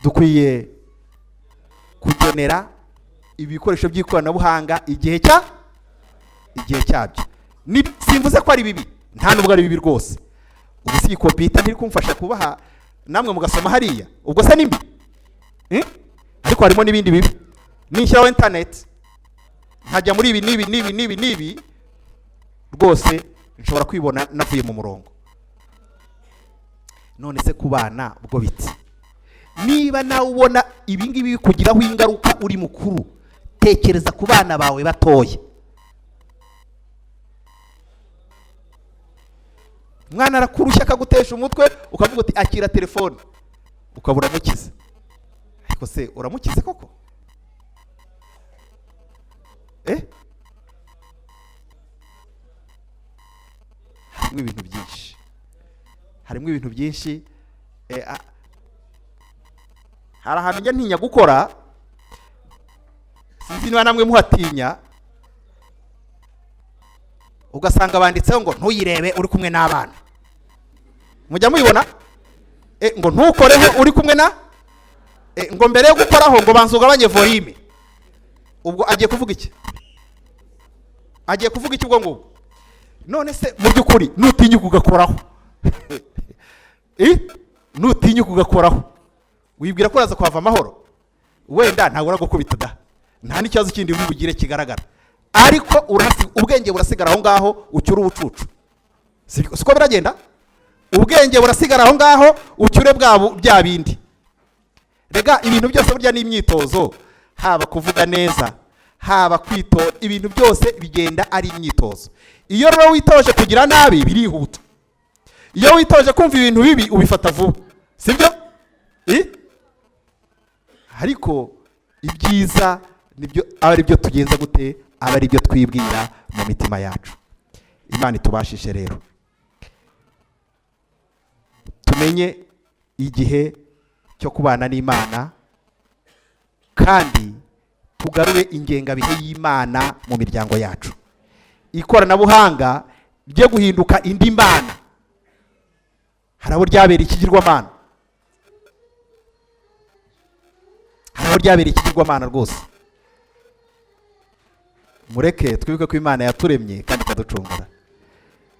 dukwiye kugenera ibikoresho by'ikoranabuhanga igihe cyabyo. Simvuze ko ari bibi, nta nubwo ari bibi rwose. Ubu si computer ntiri kumfasha kubaha namwe mugasoma hariya, ubwo se nimbi? Ariko harimo n'ibindi bibi. Nishyiraho internet nkajya muri ibi nibi rwose nshobora kwibona navuye mu murongo. None se kubana ubwo biti? Niba nawe ubona ibi ngibi kugiraho ingaruka uri mukuru, tekereza ku bana bawe batoya. umwana arakurushya akagutesha umutwe ukavuga uti akira telefone ukabura mukize. Ariko se uramukize koko? Harimo ibintu byinshi hari ahantu njya ntinya gukora, sinzi niba namwe muhatinya, ugasanga banditseho ngo ntuyirebe uri kumwe n'abana. Mujya muyibona? Ngo ntukoreho uri kumwe na ngo mbere yo gukoraho ngo banza ugabanye volume. Ubwo agiye kuvuga iki? Agiye kuvuga iki ubwo ngubwo? None se mu by'ukuri nutinyuka ugakoraho nutinyuka ugakoraho wibwira ko uraza kuhava amahoro? Wenda ntabwo uragukubita da, nta n'ikibazo kindi bugire kigaragara, ariko ubwenge burasigara aho ngaho ucyura ubucucu. Siko biragenda? Ubwenge burasigara aho ngaho ucyure bya bindi. Rega ibintu byose burya ni imyitozo, haba kuvuga neza, haba kwitoza, ibintu byose bigenda ari imyitozo. Iyo rero witoje kugira nabi birihuta, iyo witoje kumva ibintu bibi ubifata vuba, sibyo? Ariko ibyiza nibyo ari byo tugenza gute, aba ari byo twibwira mu mitima yacu. Imana itubashishe rero tumenye igihe cyo kubana n'Imana, kandi tugarure ingengabihe y'Imana mu miryango yacu. Ikoranabuhanga ryo guhinduka indi mana, harabo ryabera ikigirwamana, harabo ryabera ikigirwamana rwose. Mureke twibuke ko Imana yaturemye kandi ikaducungura.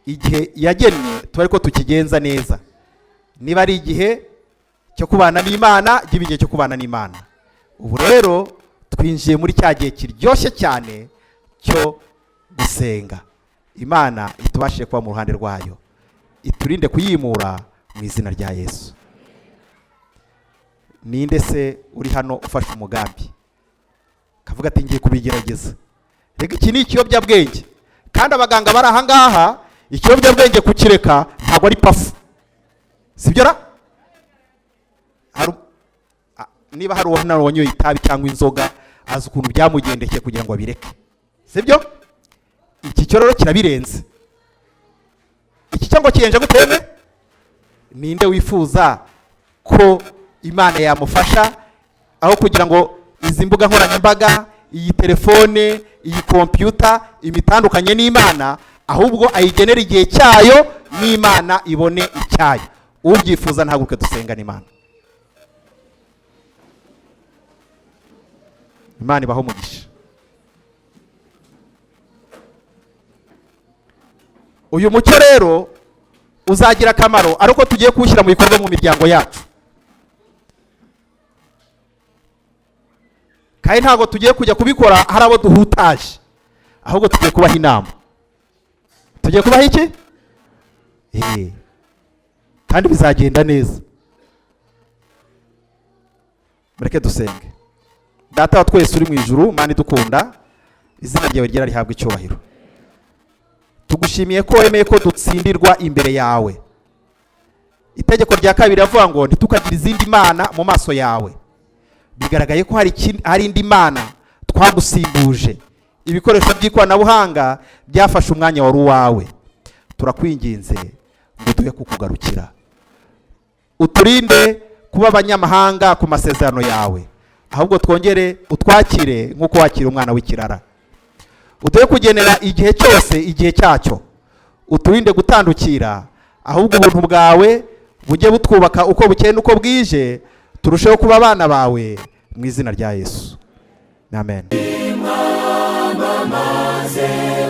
Igihe yagennye tuba ariko tukigenza neza. Niba ari igihe cyo kubana n'Imana, gibe igihe cyo kubana n'Imana. Ubu rero twinjiye muri cya gihe kiryoshye cyane cyo gusenga. Imana itubashije kuba mu ruhande rwayo, iturinde kuyimura mu izina rya Yesu. Ninde se uri hano ufashe umugambi kavuga ati ngiye kubigerageza? Rega iki ni ikiyobyabwenge, kandi abaganga bari aha ngaha ikiyobyabwenge kukireka ntabwo ari pafu, sibyo ra? Niba hari uwo wanyoye itabi cyangwa inzoga azi ukuntu byamugendekeye kugira ngo abireke, sibyo? Iki cyo rero kirabirenze. Iki cyo ngo kiyenje guteme? Ninde wifuza ko Imana yamufasha aho kugira ngo izi mbuga nkoranyambaga, iyi telefone, iyi computer imitandukanye n'Imana, ahubwo ayigenera igihe cyayo n'Imana ibone icyayo? Ubyifuza ntaguke dusenga n'Imana. Imana ibaho umugisha. Uyu mucyo rero uzagira akamaro ariko tugiye kuwushyira mu bikorwa mu miryango yacu, kandi ntabwo tugiye kujya kubikora hari abo duhutaje, ahubwo tugiye kubaha inama. Tugiye kubaha iki? Kandi bizagenda neza. Mureke dusenge. Data wa twese uri mu ijuru, Mana idukunda, izina ryawe ryera rihabwa icyubahiro. Tugushimiye ko wemeye ko dutsindirwa imbere yawe. Itegeko rya kabiri ravuga ngo ntitukagira izindi mana mu maso yawe. Bigaragaye ko hari indi mana twagusimbuje. Ibikoresho by'ikoranabuhanga byafashe umwanya wari uwawe. Turakwinginze ngo tuye kukugarukira, uturinde kuba abanyamahanga ku masezerano yawe, ahubwo twongere utwakire nk'uko wakira umwana w'ikirara. Utuye kugenera igihe cyose igihe cyacyo, uturinde gutandukira, ahubwo ubuntu bwawe bujye butwubaka uko bukeye n'uko bwije, turusheho kuba abana bawe mu izina rya Yesu. Amen. Imamamaze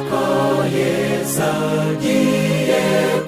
ko Yesu agiye